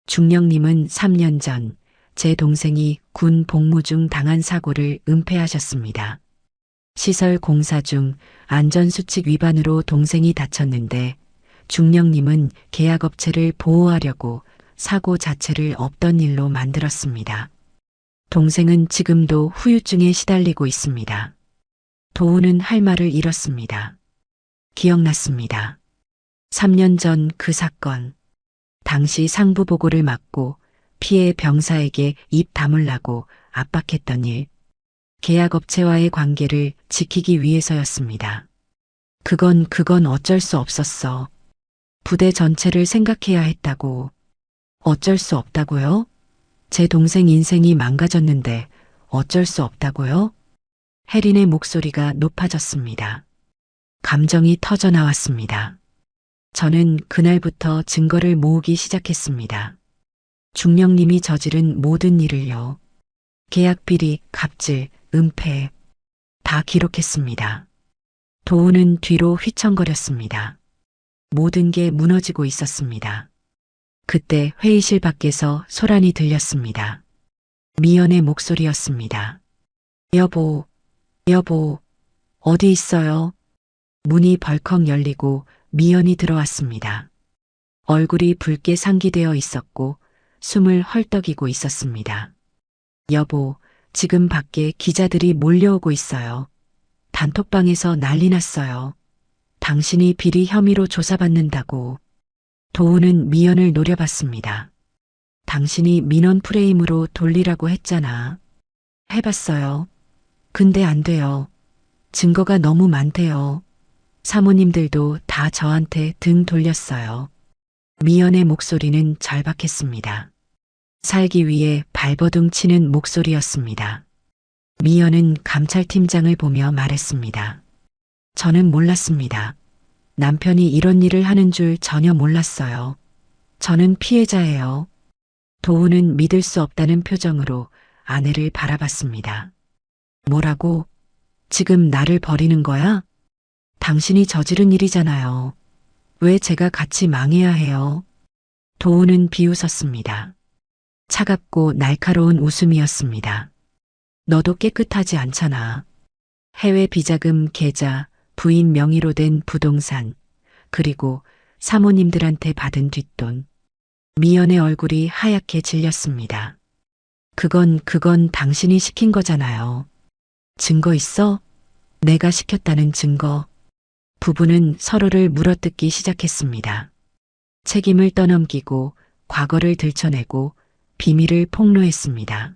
S2: 중령님은 3년 전 제 동생이 군 복무 중 당한 사고를 은폐하셨습니다. 시설 공사 중 안전수칙 위반으로 동생이 다쳤는데 중령님은 계약업체를 보호하려고 사고 자체를 없던 일로 만들었습니다. 동생은 지금도 후유증에 시달리고 있습니다. 도훈은 할 말을 잃었습니다. 기억났습니다. 3년 전 그 사건. 당시 상부 보고를 맡고 피해 병사에게 입 다물라고 압박했던 일. 계약업체와의 관계를 지키기 위해서였습니다. 그건 어쩔 수 없었어. 부대 전체를 생각해야 했다고. 어쩔 수 없다고요? 제 동생 인생이 망가졌는데 어쩔 수 없다고요? 혜린의 목소리가 높아졌습니다. 감정이 터져 나왔습니다. 저는 그날부터 증거를 모으기 시작했습니다. 중령님이 저지른 모든 일을요. 계약 비리, 갑질, 은폐 다 기록했습니다. 도훈은 뒤로 휘청거렸습니다. 모든 게 무너지고 있었습니다. 그때 회의실 밖에서 소란이 들렸습니다. 미연의 목소리였습니다. 여보, 어디 있어요? 문이 벌컥 열리고 미연이 들어왔습니다. 얼굴이 붉게 상기되어 있었고 숨을 헐떡이고 있었습니다. 여보, 지금 밖에 기자들이 몰려오고 있어요. 단톡방에서 난리 났어요. 당신이 비리 혐의로 조사받는다고. 도훈은 미연을 노려봤습니다. 당신이 민원 프레임으로 돌리라고 했잖아. 해봤어요. 근데 안 돼요. 증거가 너무 많대요. 사모님들도 다 저한테 등 돌렸어요. 미연의 목소리는 절박했습니다. 살기 위해 발버둥 치는 목소리였습니다. 미연은 감찰팀장을 보며 말했습니다. 저는 몰랐습니다. 남편이 이런 일을 하는 줄 전혀 몰랐어요. 저는 피해자예요. 도훈은 믿을 수 없다는 표정으로 아내를 바라봤습니다. 뭐라고? 지금 나를 버리는 거야? 당신이 저지른 일이잖아요. 왜 제가 같이 망해야 해요? 도우는 비웃었습니다. 차갑고 날카로운 웃음이었습니다. 너도 깨끗하지 않잖아. 해외 비자금 계좌, 부인 명의로 된 부동산, 그리고 사모님들한테 받은 뒷돈. 미연의 얼굴이 하얗게 질렸습니다. 그건 당신이 시킨 거잖아요. 증거 있어? 내가 시켰다는 증거. 부부는 서로를 물어뜯기 시작했습니다. 책임을 떠넘기고 과거를 들춰내고 비밀을 폭로했습니다.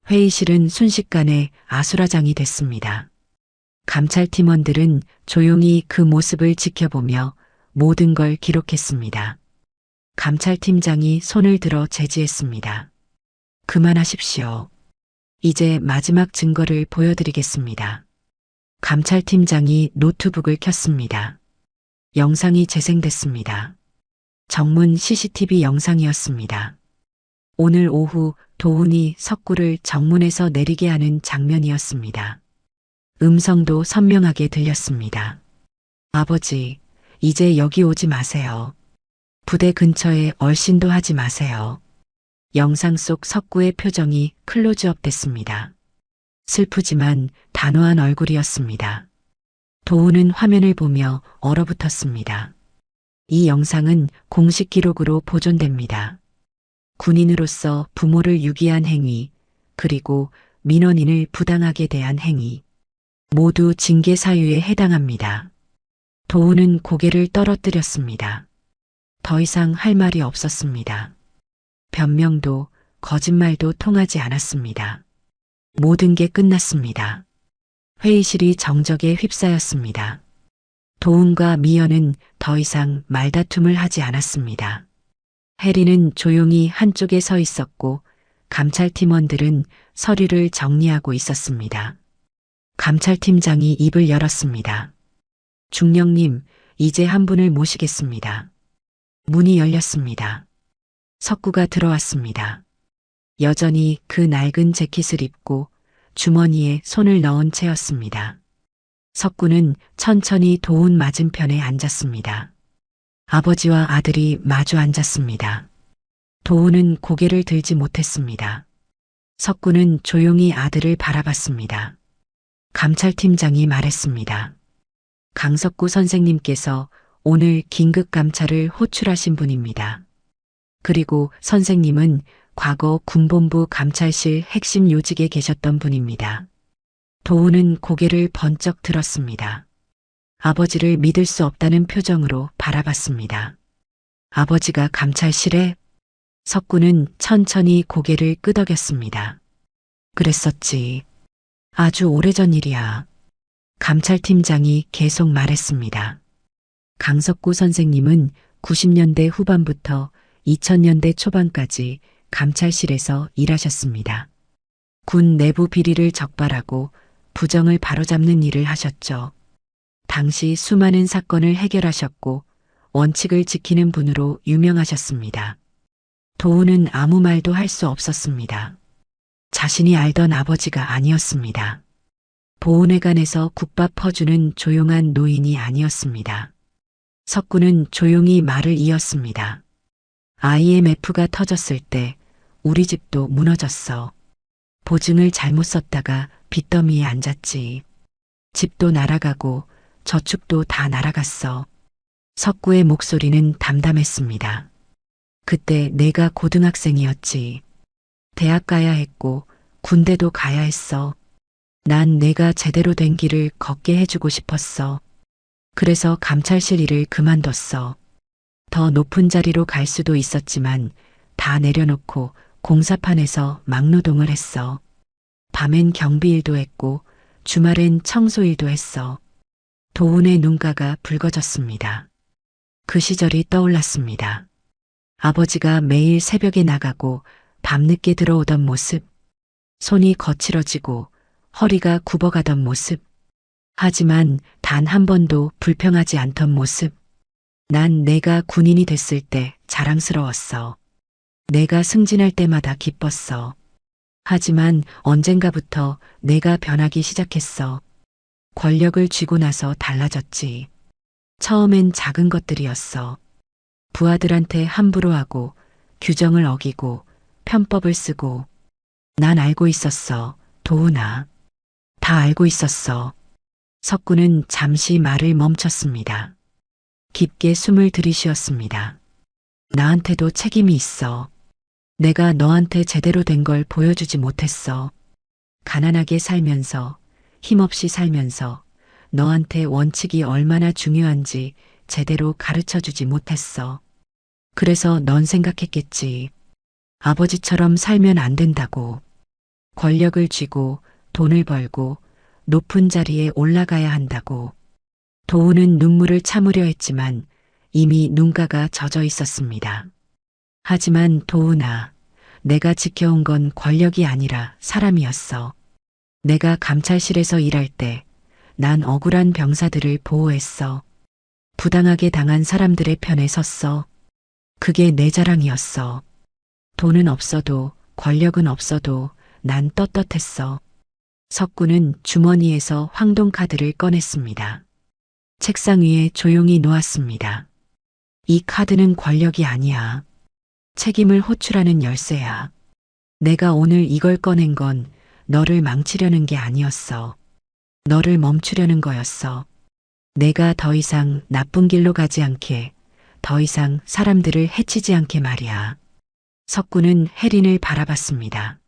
S2: 회의실은 순식간에 아수라장이 됐습니다. 감찰 팀원들은 조용히 그 모습을 지켜보며 모든 걸 기록했습니다. 감찰팀장이 손을 들어 제지했습니다. 그만하십시오. 이제 마지막 증거를 보여드리겠습니다. 감찰팀장이 노트북을 켰습니다. 영상이 재생됐습니다. 정문 CCTV 영상이었습니다. 오늘 오후 도훈이 석구를 정문에서 내리게 하는 장면이었습니다. 음성도 선명하게 들렸습니다. 아버지, 이제 여기 오지 마세요. 부대 근처에 얼씬도 하지 마세요. 영상 속 석구의 표정이 클로즈업 됐습니다. 슬프지만 단호한 얼굴이었습니다. 도훈은 화면을 보며 얼어붙었습니다. 이 영상은 공식 기록으로 보존됩니다. 군인으로서 부모를 유기한 행위, 그리고 민원인을 부당하게 대한 행위, 모두 징계 사유에 해당합니다. 도훈은 고개를 떨어뜨렸습니다. 더 이상 할 말이 없었습니다. 변명도 거짓말도 통하지 않았습니다. 모든 게 끝났습니다. 회의실이 정적에 휩싸였습니다. 도훈과 미연은 더 이상 말다툼을 하지 않았습니다. 혜리는 조용히 한쪽에 서 있었고 감찰팀원들은 서류를 정리하고 있었습니다. 감찰팀장이 입을 열었습니다. 중령님, 이제 한 분을 모시겠습니다. 문이 열렸습니다. 석구가 들어왔습니다. 여전히 그 낡은 재킷을 입고 주머니에 손을 넣은 채였습니다. 석구는 천천히 도훈 맞은편에 앉았습니다. 아버지와 아들이 마주 앉았습니다. 도훈은 고개를 들지 못했습니다. 석구는 조용히 아들을 바라봤습니다. 감찰팀장이 말했습니다. 강석구 선생님께서 오늘 긴급 감찰을 호출하신 분입니다. 그리고 선생님은 과거 군본부 감찰실 핵심 요직에 계셨던 분입니다. 도훈은 고개를 번쩍 들었습니다. 아버지를 믿을 수 없다는 표정으로 바라봤습니다. 아버지가 감찰실에? 석구는 천천히 고개를 끄덕였습니다. 그랬었지. 아주 오래전 일이야. 감찰팀장이 계속 말했습니다. 강석구 선생님은 90년대 후반부터 2000년대 초반까지 감찰실에서 일하셨습니다. 군 내부 비리를 적발하고 부정을 바로잡는 일을 하셨죠. 당시 수많은 사건을 해결하셨고 원칙을 지키는 분으로 유명하셨습니다. 도훈은 아무 말도 할 수 없었습니다. 자신이 알던 아버지가 아니었습니다. 보훈회관에서 국밥 퍼주는 조용한 노인이 아니었습니다. 석구는 조용히 말을 이었습니다. IMF가 터졌을 때 우리 집도 무너졌어. 보증을 잘못 썼다가 빚더미에 앉았지. 집도 날아가고 저축도 다 날아갔어. 석구의 목소리는 담담했습니다. 그때 내가 고등학생이었지. 대학 가야 했고 군대도 가야 했어. 난 내가 제대로 된 길을 걷게 해주고 싶었어. 그래서 감찰실 일을 그만뒀어. 더 높은 자리로 갈 수도 있었지만 다 내려놓고 공사판에서 막노동을 했어. 밤엔 경비일도 했고 주말엔 청소일도 했어. 도훈의 눈가가 붉어졌습니다. 그 시절이 떠올랐습니다. 아버지가 매일 새벽에 나가고 밤늦게 들어오던 모습, 손이 거칠어지고 허리가 굽어가던 모습, 하지만 단 한 번도 불평하지 않던 모습. 난 내가 군인이 됐을 때 자랑스러웠어. 내가 승진할 때마다 기뻤어. 하지만 언젠가부터 내가 변하기 시작했어. 권력을 쥐고 나서 달라졌지. 처음엔 작은 것들이었어. 부하들한테 함부로 하고, 규정을 어기고, 편법을 쓰고. 난 알고 있었어, 도훈아. 다 알고 있었어. 석구는 잠시 말을 멈췄습니다. 깊게 숨을 들이쉬었습니다. 나한테도 책임이 있어. 내가 너한테 제대로 된 걸 보여주지 못했어. 가난하게 살면서, 힘없이 살면서, 너한테 원칙이 얼마나 중요한지 제대로 가르쳐 주지 못했어. 그래서 넌 생각했겠지. 아버지처럼 살면 안 된다고. 권력을 쥐고 돈을 벌고 높은 자리에 올라가야 한다고. 도훈은 눈물을 참으려 했지만 이미 눈가가 젖어 있었습니다. 하지만 도훈아, 내가 지켜온 건 권력이 아니라 사람이었어. 내가 감찰실에서 일할 때 난 억울한 병사들을 보호했어. 부당하게 당한 사람들의 편에 섰어. 그게 내 자랑이었어. 돈은 없어도 권력은 없어도 난 떳떳했어. 석구는 주머니에서 황동카드를 꺼냈습니다. 책상 위에 조용히 놓았습니다. 이 카드는 권력이 아니야. 책임을 호출하는 열쇠야. 내가 오늘 이걸 꺼낸 건 너를 망치려는 게 아니었어. 너를 멈추려는 거였어. 내가 더 이상 나쁜 길로 가지 않게, 더 이상 사람들을 해치지 않게 말이야. 석구는 혜린을 바라봤습니다.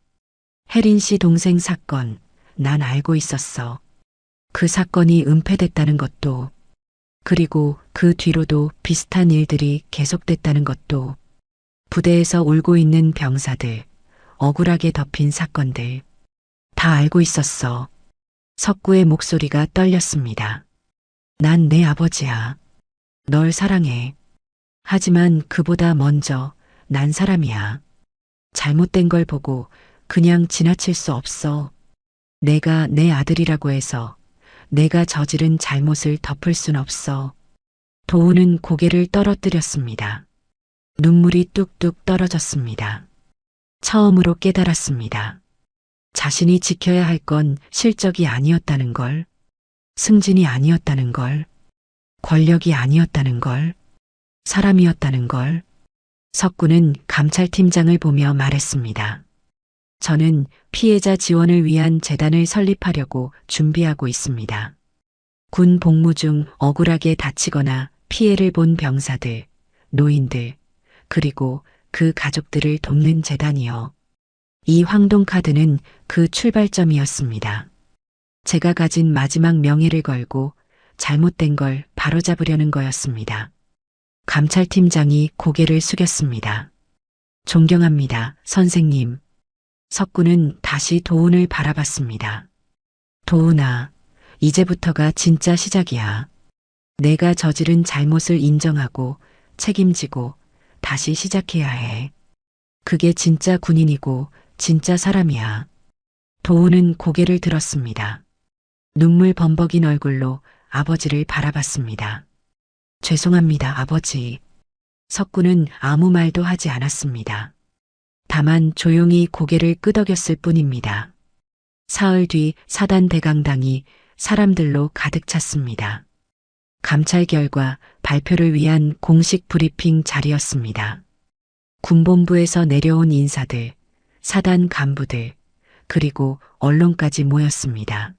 S2: 혜린 씨 동생 사건, 난 알고 있었어. 그 사건이 은폐됐다는 것도, 그리고 그 뒤로도 비슷한 일들이 계속됐다는 것도, 부대에서 울고 있는 병사들, 억울하게 덮인 사건들, 다 알고 있었어. 석구의 목소리가 떨렸습니다. 난 내 아버지야. 널 사랑해. 하지만 그보다 먼저 난 사람이야. 잘못된 걸 보고 그냥 지나칠 수 없어. 내가 내 아들이라고 해서 내가 저지른 잘못을 덮을 순 없어. 도훈은 고개를 떨어뜨렸습니다. 눈물이 뚝뚝 떨어졌습니다. 처음으로 깨달았습니다. 자신이 지켜야 할 건 실적이 아니었다는 걸, 승진이 아니었다는 걸, 권력이 아니었다는 걸, 사람이었다는 걸. 석구는 감찰팀장을 보며 말했습니다. 저는 피해자 지원을 위한 재단을 설립하려고 준비하고 있습니다. 군 복무 중 억울하게 다치거나 피해를 본 병사들, 노인들, 그리고 그 가족들을 돕는 재단이요. 이 황동카드는 그 출발점이었습니다. 제가 가진 마지막 명예를 걸고 잘못된 걸 바로잡으려는 거였습니다. 감찰팀장이 고개를 숙였습니다. 존경합니다, 선생님. 석구는 다시 도훈을 바라봤습니다. 도훈아, 이제부터가 진짜 시작이야. 내가 저지른 잘못을 인정하고 책임지고 다시 시작해야 해. 그게 진짜 군인이고 진짜 사람이야. 도훈은 고개를 들었습니다. 눈물 범벅인 얼굴로 아버지를 바라봤습니다. 죄송합니다, 아버지. 석구는 아무 말도 하지 않았습니다. 다만 조용히 고개를 끄덕였을 뿐입니다. 사흘 뒤 사단 대강당이 사람들로 가득 찼습니다. 감찰 결과 발표를 위한 공식 브리핑 자리였습니다. 군본부에서 내려온 인사들, 사단 간부들, 그리고 언론까지 모였습니다.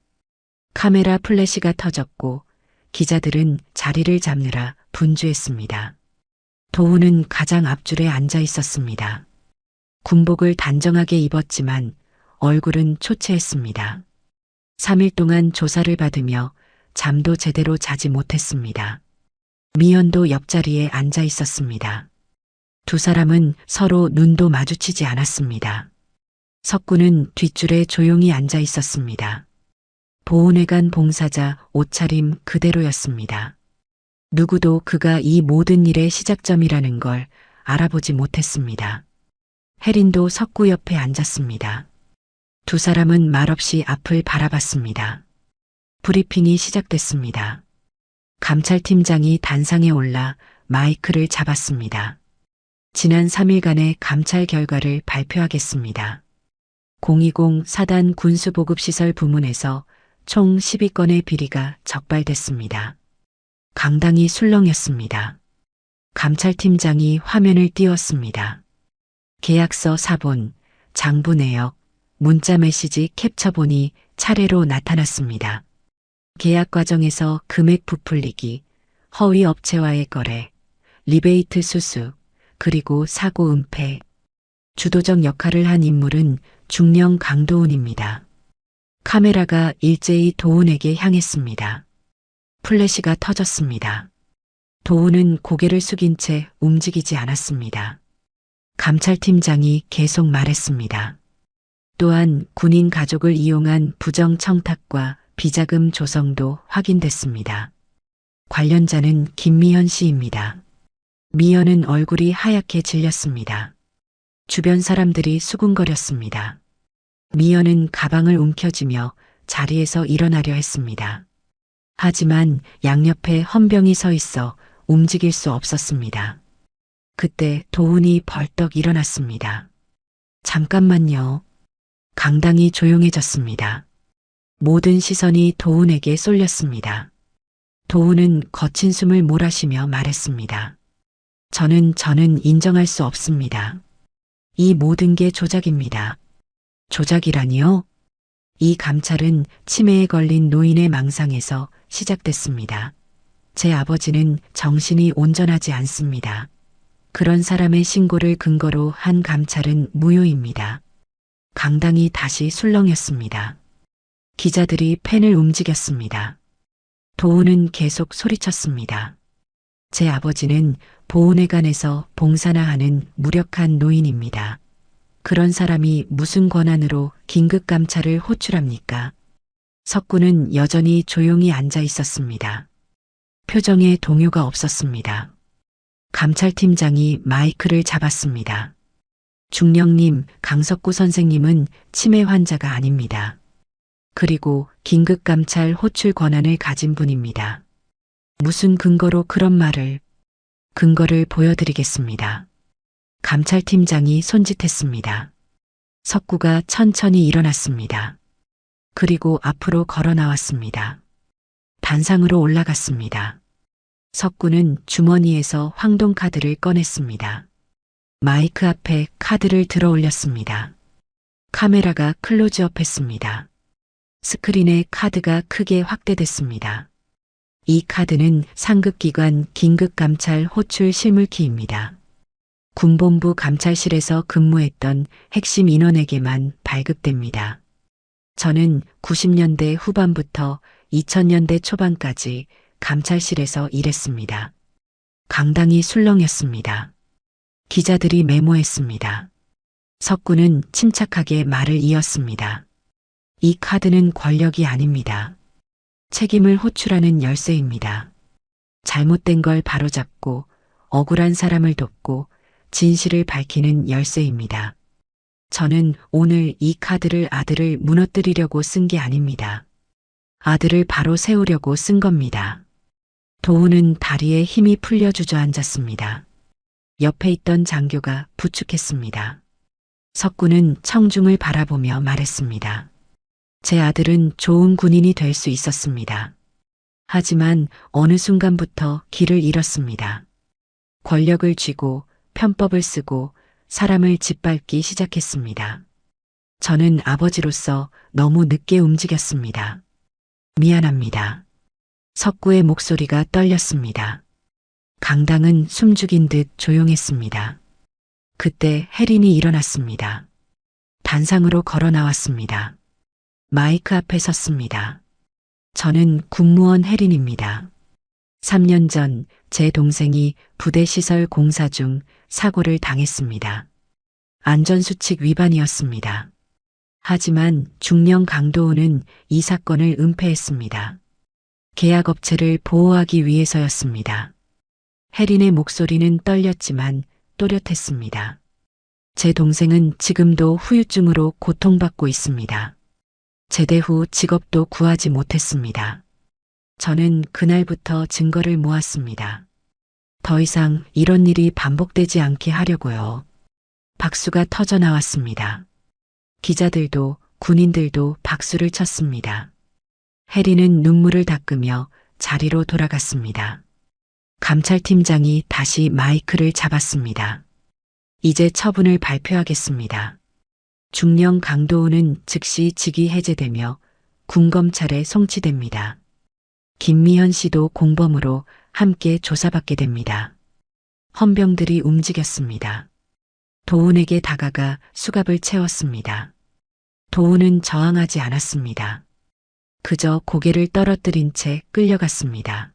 S2: 카메라 플래시가 터졌고 기자들은 자리를 잡느라 분주했습니다. 도훈은 가장 앞줄에 앉아 있었습니다. 군복을 단정하게 입었지만 얼굴은 초췌했습니다. 3일 동안 조사를 받으며 잠도 제대로 자지 못했습니다. 미연도 옆자리에 앉아 있었습니다. 두 사람은 서로 눈도 마주치지 않았습니다. 석구는 뒷줄에 조용히 앉아 있었습니다. 보훈회관 봉사자 옷차림 그대로였습니다. 누구도 그가 이 모든 일의 시작점이라는 걸 알아보지 못했습니다. 혜린도 석구 옆에 앉았습니다. 두 사람은 말없이 앞을 바라봤습니다. 브리핑이 시작됐습니다. 감찰팀장이 단상에 올라 마이크를 잡았습니다. 지난 3일간의 감찰 결과를 발표하겠습니다. 020 사단 군수보급시설 부문에서 총 12건의 비리가 적발됐습니다. 강당이 술렁였습니다. 감찰팀장이 화면을 띄웠습니다. 계약서 사본, 장부 내역, 문자 메시지 캡처본이 차례로 나타났습니다. 계약 과정에서 금액 부풀리기, 허위 업체와의 거래, 리베이트 수수, 그리고 사고 은폐. 주도적 역할을 한 인물은 중령 강도훈입니다. 카메라가 일제히 도훈에게 향했습니다. 플래시가 터졌습니다. 도훈은 고개를 숙인 채 움직이지 않았습니다. 감찰팀장이 계속 말했습니다. 또한 군인 가족을 이용한 부정 청탁과 비자금 조성도 확인됐습니다. 관련자는 김미연 씨입니다. 미연은 얼굴이 하얗게 질렸습니다. 주변 사람들이 수군거렸습니다. 미연은 가방을 움켜쥐며 자리에서 일어나려 했습니다. 하지만 양옆에 헌병이 서 있어 움직일 수 없었습니다. 그때 도훈이 벌떡 일어났습니다. 잠깐만요. 강당이 조용해졌습니다. 모든 시선이 도훈에게 쏠렸습니다. 도훈은 거친 숨을 몰아쉬며 말했습니다. 저는 인정할 수 없습니다. 이 모든 게 조작입니다. 조작이라니요? 이 감찰은 치매에 걸린 노인의 망상에서 시작됐습니다. 제 아버지는 정신이 온전하지 않습니다. 그런 사람의 신고를 근거로 한 감찰은 무효입니다. 강당이 다시 술렁였습니다. 기자들이 펜을 움직였습니다. 도훈은 계속 소리쳤습니다. 제 아버지는 보훈회관에서 봉사나 하는 무력한 노인입니다. 그런 사람이 무슨 권한으로 긴급감찰을 호출합니까? 석구는 여전히 조용히 앉아 있었습니다. 표정에 동요가 없었습니다. 감찰팀장이 마이크를 잡았습니다. 중령님, 강석구 선생님은 치매 환자가 아닙니다. 그리고 긴급감찰 호출 권한을 가진 분입니다. 무슨 근거로 그런 말을? 근거를 보여드리겠습니다. 감찰팀장이 손짓했습니다. 석구가 천천히 일어났습니다. 그리고 앞으로 걸어 나왔습니다. 단상으로 올라갔습니다. 석구는 주머니에서 황동카드를 꺼냈습니다. 마이크 앞에 카드를 들어 올렸습니다. 카메라가 클로즈업했습니다. 스크린에 카드가 크게 확대됐습니다. 이 카드는 상급기관 긴급감찰 호출 실물키입니다. 군본부 감찰실에서 근무했던 핵심 인원에게만 발급됩니다. 저는 90년대 후반부터 2000년대 초반까지 감찰실에서 일했습니다. 강당이 술렁였습니다. 기자들이 메모했습니다. 석구는 침착하게 말을 이었습니다. 이 카드는 권력이 아닙니다. 책임을 호출하는 열쇠입니다. 잘못된 걸 바로잡고 억울한 사람을 돕고 진실을 밝히는 열쇠입니다. 저는 오늘 이 카드를 아들을 무너뜨리려고 쓴 게 아닙니다. 아들을 바로 세우려고 쓴 겁니다. 도훈은 다리에 힘이 풀려 주저앉았습니다. 옆에 있던 장교가 부축했습니다. 석구는 청중을 바라보며 말했습니다. 제 아들은 좋은 군인이 될 수 있었습니다. 하지만 어느 순간부터 길을 잃었습니다. 권력을 쥐고 편법을 쓰고 사람을 짓밟기 시작했습니다. 저는 아버지로서 너무 늦게 움직였습니다. 미안합니다. 석구의 목소리가 떨렸습니다. 강당은 숨죽인 듯 조용했습니다. 그때 혜린이 일어났습니다. 단상으로 걸어 나왔습니다. 마이크 앞에 섰습니다. 저는 군무원 혜린입니다. 3년 전 제 동생이 부대시설 공사 중 사고를 당했습니다. 안전수칙 위반이었습니다. 하지만 중령 강도훈은 이 사건을 은폐했습니다. 계약업체를 보호하기 위해서였습니다. 혜린의 목소리는 떨렸지만 또렷했습니다. 제 동생은 지금도 후유증으로 고통받고 있습니다. 제대 후 직업도 구하지 못했습니다. 저는 그날부터 증거를 모았습니다. 더 이상 이런 일이 반복되지 않게 하려고요. 박수가 터져 나왔습니다. 기자들도 군인들도 박수를 쳤습니다. 혜리는 눈물을 닦으며 자리로 돌아갔습니다. 감찰팀장이 다시 마이크를 잡았습니다. 이제 처분을 발표하겠습니다. 중령 강도우는 즉시 직위 해제되며 군검찰에 송치됩니다. 김미현 씨도 공범으로 함께 조사받게 됩니다. 헌병들이 움직였습니다. 도훈에게 다가가 수갑을 채웠습니다. 도훈은 저항하지 않았습니다. 그저 고개를 떨어뜨린 채 끌려갔습니다.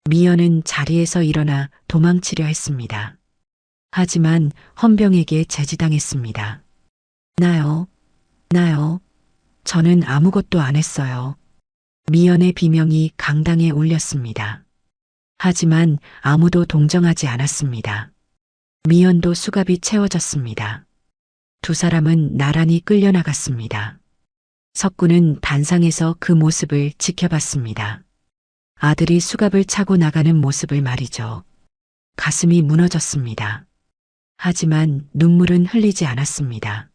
S2: 미연은 자리에서 일어나 도망치려 했습니다. 하지만 헌병에게 제지당했습니다. 나요. 저는 아무것도 안 했어요. 미연의 비명이 강당에 울렸습니다. 하지만 아무도 동정하지 않았습니다. 미연도 수갑이 채워졌습니다. 두 사람은 나란히 끌려나갔습니다. 석구는 단상에서 그 모습을 지켜봤습니다. 아들이 수갑을 차고 나가는 모습을 말이죠. 가슴이 무너졌습니다. 하지만 눈물은 흘리지 않았습니다.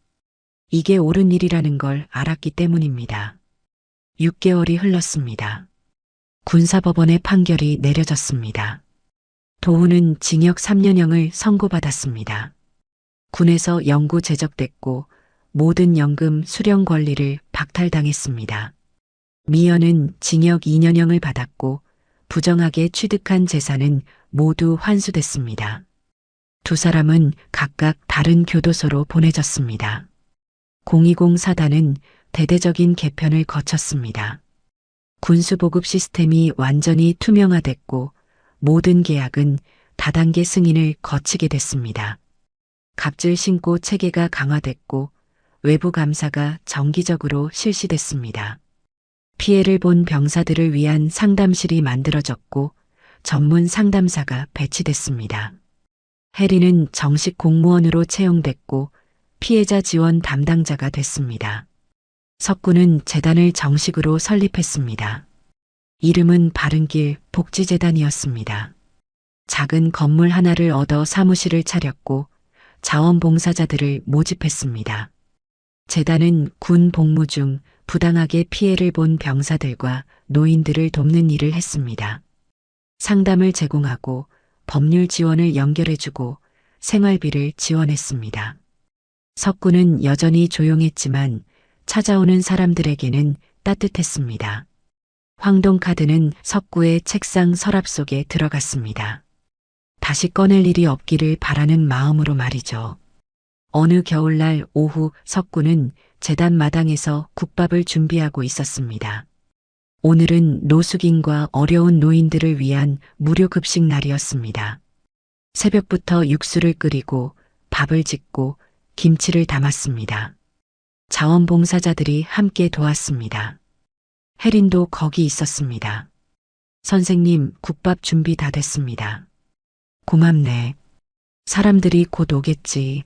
S2: 이게 옳은 일이라는 걸 알았기 때문입니다. 6개월이 흘렀습니다. 군사법원의 판결이 내려졌습니다. 도훈은 징역 3년형을 선고받았습니다. 군에서 영구 제적됐고 모든 연금 수령 권리를 박탈당했습니다. 미연은 징역 2년형을 받았고 부정하게 취득한 재산은 모두 환수됐습니다. 두 사람은 각각 다른 교도소로 보내졌습니다. 020 사단은 대대적인 개편을 거쳤습니다. 군수보급 시스템이 완전히 투명화됐고 모든 계약은 다단계 승인을 거치게 됐습니다. 갑질 신고 체계가 강화됐고 외부 감사가 정기적으로 실시됐습니다. 피해를 본 병사들을 위한 상담실이 만들어졌고 전문 상담사가 배치됐습니다. 혜리는 정식 공무원으로 채용됐고 피해자 지원 담당자가 됐습니다. 석구는 재단을 정식으로 설립했습니다. 이름은 바른길 복지재단이었습니다. 작은 건물 하나를 얻어 사무실을 차렸고 자원봉사자들을 모집했습니다. 재단은 군 복무 중 부당하게 피해를 본 병사들과 노인들을 돕는 일을 했습니다. 상담을 제공하고 법률 지원을 연결해주고 생활비를 지원했습니다. 석구는 여전히 조용했지만 찾아오는 사람들에게는 따뜻했습니다. 황동카드는 석구의 책상 서랍 속에 들어갔습니다. 다시 꺼낼 일이 없기를 바라는 마음으로 말이죠. 어느 겨울날 오후 석구는 재단 마당에서 국밥을 준비하고 있었습니다. 오늘은 노숙인과 어려운 노인들을 위한 무료 급식 날이었습니다. 새벽부터 육수를 끓이고 밥을 짓고 김치를 담았습니다. 자원봉사자들이 함께 도왔습니다. 혜린도 거기 있었습니다. 선생님, 국밥 준비 다 됐습니다. 고맙네. 사람들이 곧 오겠지.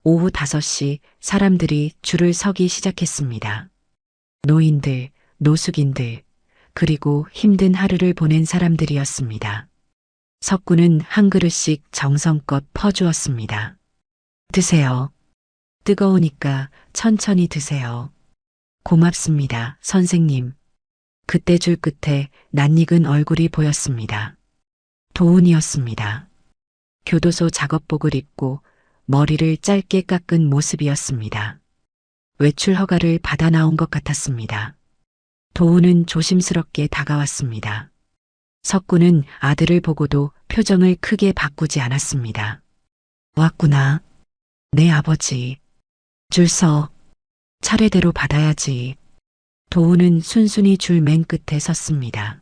S2: 오후 5시 사람들이 줄을 서기 시작했습니다. 노인들, 노숙인들, 그리고 힘든 하루를 보낸 사람들이었습니다. 석구는 한 그릇씩 정성껏 퍼주었습니다. 드세요. 뜨거우니까 천천히 드세요. 고맙습니다, 선생님. 그때 줄 끝에 낯익은 얼굴이 보였습니다. 도훈이었습니다. 교도소 작업복을 입고 머리를 짧게 깎은 모습이었습니다. 외출 허가를 받아 나온 것 같았습니다. 도훈은 조심스럽게 다가왔습니다. 석구는 아들을 보고도 표정을 크게 바꾸지 않았습니다. 왔구나. 내 아버지. 줄 서. 차례대로 받아야지. 도훈은 순순히 줄 맨 끝에 섰습니다.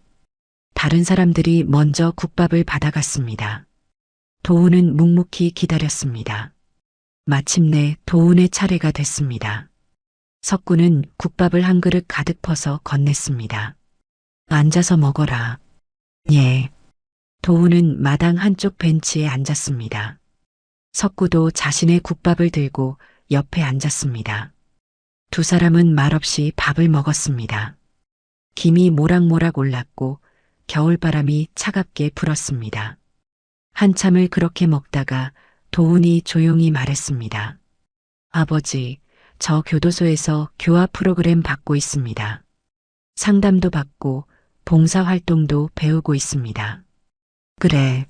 S2: 다른 사람들이 먼저 국밥을 받아갔습니다. 도훈은 묵묵히 기다렸습니다. 마침내 도훈의 차례가 됐습니다. 석구는 국밥을 한 그릇 가득 퍼서 건넸습니다. 앉아서 먹어라. 예. 도훈은 마당 한쪽 벤치에 앉았습니다. 석구도 자신의 국밥을 들고 옆에 앉았습니다. 두 사람은 말없이 밥을 먹었습니다. 김이 모락모락 올랐고 겨울바람이 차갑게 불었습니다. 한참을 그렇게 먹다가 도훈이 조용히 말했습니다. 아버지, 저 교도소에서 교화 프로그램 받고 있습니다. 상담도 받고 봉사활동도 배우고 있습니다. 그래.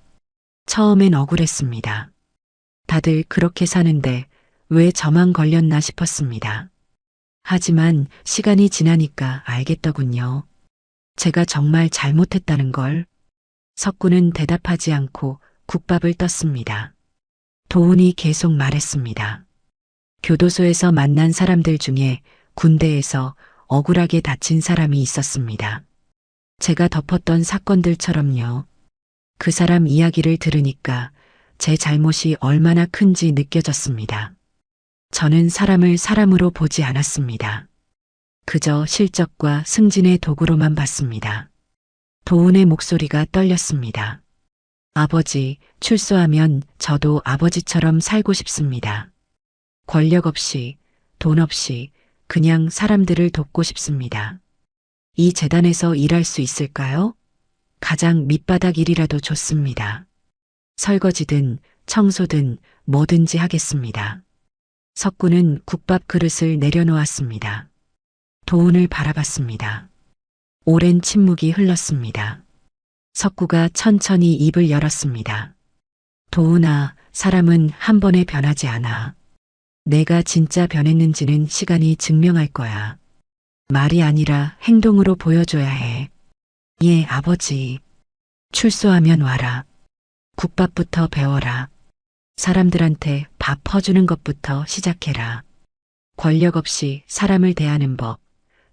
S2: 처음엔 억울했습니다. 다들 그렇게 사는데 왜 저만 걸렸나 싶었습니다. 하지만 시간이 지나니까 알겠더군요. 제가 정말 잘못했다는 걸. 석구는 대답하지 않고 국밥을 떴습니다. 도훈이 계속 말했습니다. 교도소에서 만난 사람들 중에 군대에서 억울하게 다친 사람이 있었습니다. 제가 덮었던 사건들처럼요. 그 사람 이야기를 들으니까 제 잘못이 얼마나 큰지 느껴졌습니다. 저는 사람을 사람으로 보지 않았습니다. 그저 실적과 승진의 도구로만 봤습니다. 도훈의 목소리가 떨렸습니다. 아버지, 출소하면 저도 아버지처럼 살고 싶습니다. 권력 없이, 돈 없이 그냥 사람들을 돕고 싶습니다. 이 재단에서 일할 수 있을까요? 가장 밑바닥 일이라도 좋습니다. 설거지든 청소든 뭐든지 하겠습니다. 석구는 국밥 그릇을 내려놓았습니다. 도훈을 바라봤습니다. 오랜 침묵이 흘렀습니다. 석구가 천천히 입을 열었습니다. 도훈아, 사람은 한 번에 변하지 않아. 내가 진짜 변했는지는 시간이 증명할 거야. 말이 아니라 행동으로 보여줘야 해. 예, 아버지. 출소하면 와라. 국밥부터 배워라. 사람들한테 밥 퍼주는 것부터 시작해라. 권력 없이 사람을 대하는 법,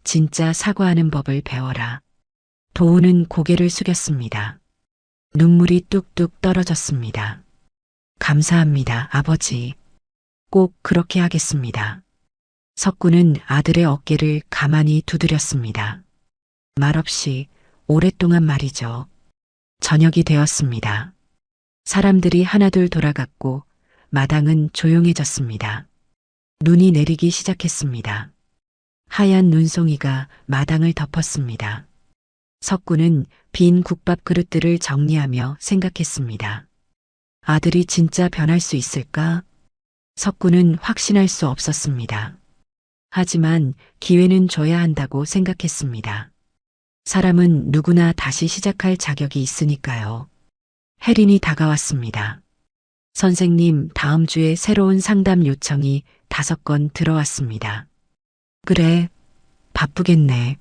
S2: 진짜 사과하는 법을 배워라. 도훈은 고개를 숙였습니다. 눈물이 뚝뚝 떨어졌습니다. 감사합니다, 아버지. 꼭 그렇게 하겠습니다. 석구는 아들의 어깨를 가만히 두드렸습니다. 말없이 오랫동안 말이죠. 저녁이 되었습니다. 사람들이 하나둘 돌아갔고 마당은 조용해졌습니다. 눈이 내리기 시작했습니다. 하얀 눈송이가 마당을 덮었습니다. 석구는 빈 국밥 그릇들을 정리하며 생각했습니다. 아들이 진짜 변할 수 있을까? 석구는 확신할 수 없었습니다. 하지만 기회는 줘야 한다고 생각했습니다. 사람은 누구나 다시 시작할 자격이 있으니까요. 혜린이 다가왔습니다. 선생님, 다음 주에 새로운 상담 요청이 5건 들어왔습니다. 그래, 바쁘겠네.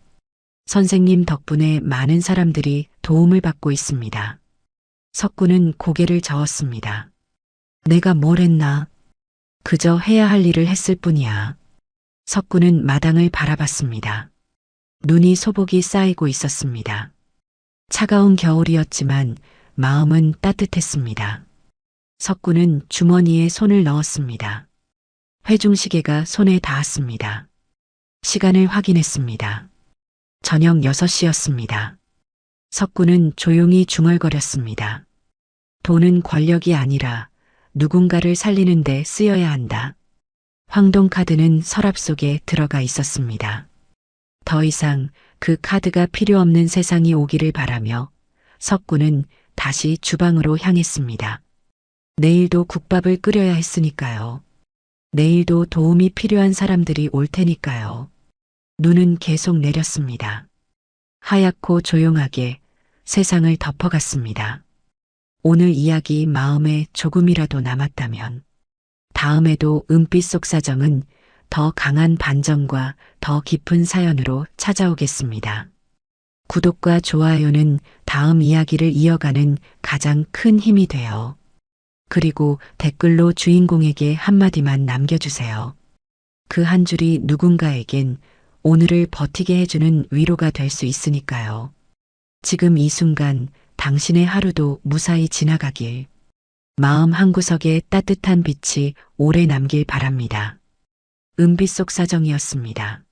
S2: 선생님 덕분에 많은 사람들이 도움을 받고 있습니다. 석구는 고개를 저었습니다. 내가 뭘 했나? 그저 해야 할 일을 했을 뿐이야. 석구는 마당을 바라봤습니다. 눈이 소복이 쌓이고 있었습니다. 차가운 겨울이었지만 마음은 따뜻했습니다. 석구는 주머니에 손을 넣었습니다. 회중시계가 손에 닿았습니다. 시간을 확인했습니다. 저녁 6시였습니다. 석구는 조용히 중얼거렸습니다. 돈은 권력이 아니라 누군가를 살리는 데 쓰여야 한다. 황동카드는 서랍 속에 들어가 있었습니다. 더 이상 그 카드가 필요 없는 세상이 오기를 바라며 석구는 다시 주방으로 향했습니다. 내일도 국밥을 끓여야 했으니까요. 내일도 도움이 필요한 사람들이 올 테니까요. 눈은 계속 내렸습니다. 하얗고 조용하게 세상을 덮어갔습니다. 오늘 이야기 마음에 조금이라도 남았다면 다음에도 은빛 속 사정은 더 강한 반전과 더 깊은 사연으로 찾아오겠습니다. 구독과 좋아요는 다음 이야기를 이어가는 가장 큰 힘이 돼요. 그리고 댓글로 주인공에게 한마디만 남겨주세요. 그 한 줄이 누군가에겐 오늘을 버티게 해주는 위로가 될 수 있으니까요. 지금 이 순간 당신의 하루도 무사히 지나가길. 마음 한구석에 따뜻한 빛이 오래 남길 바랍니다. 은빛 속 사정이었습니다.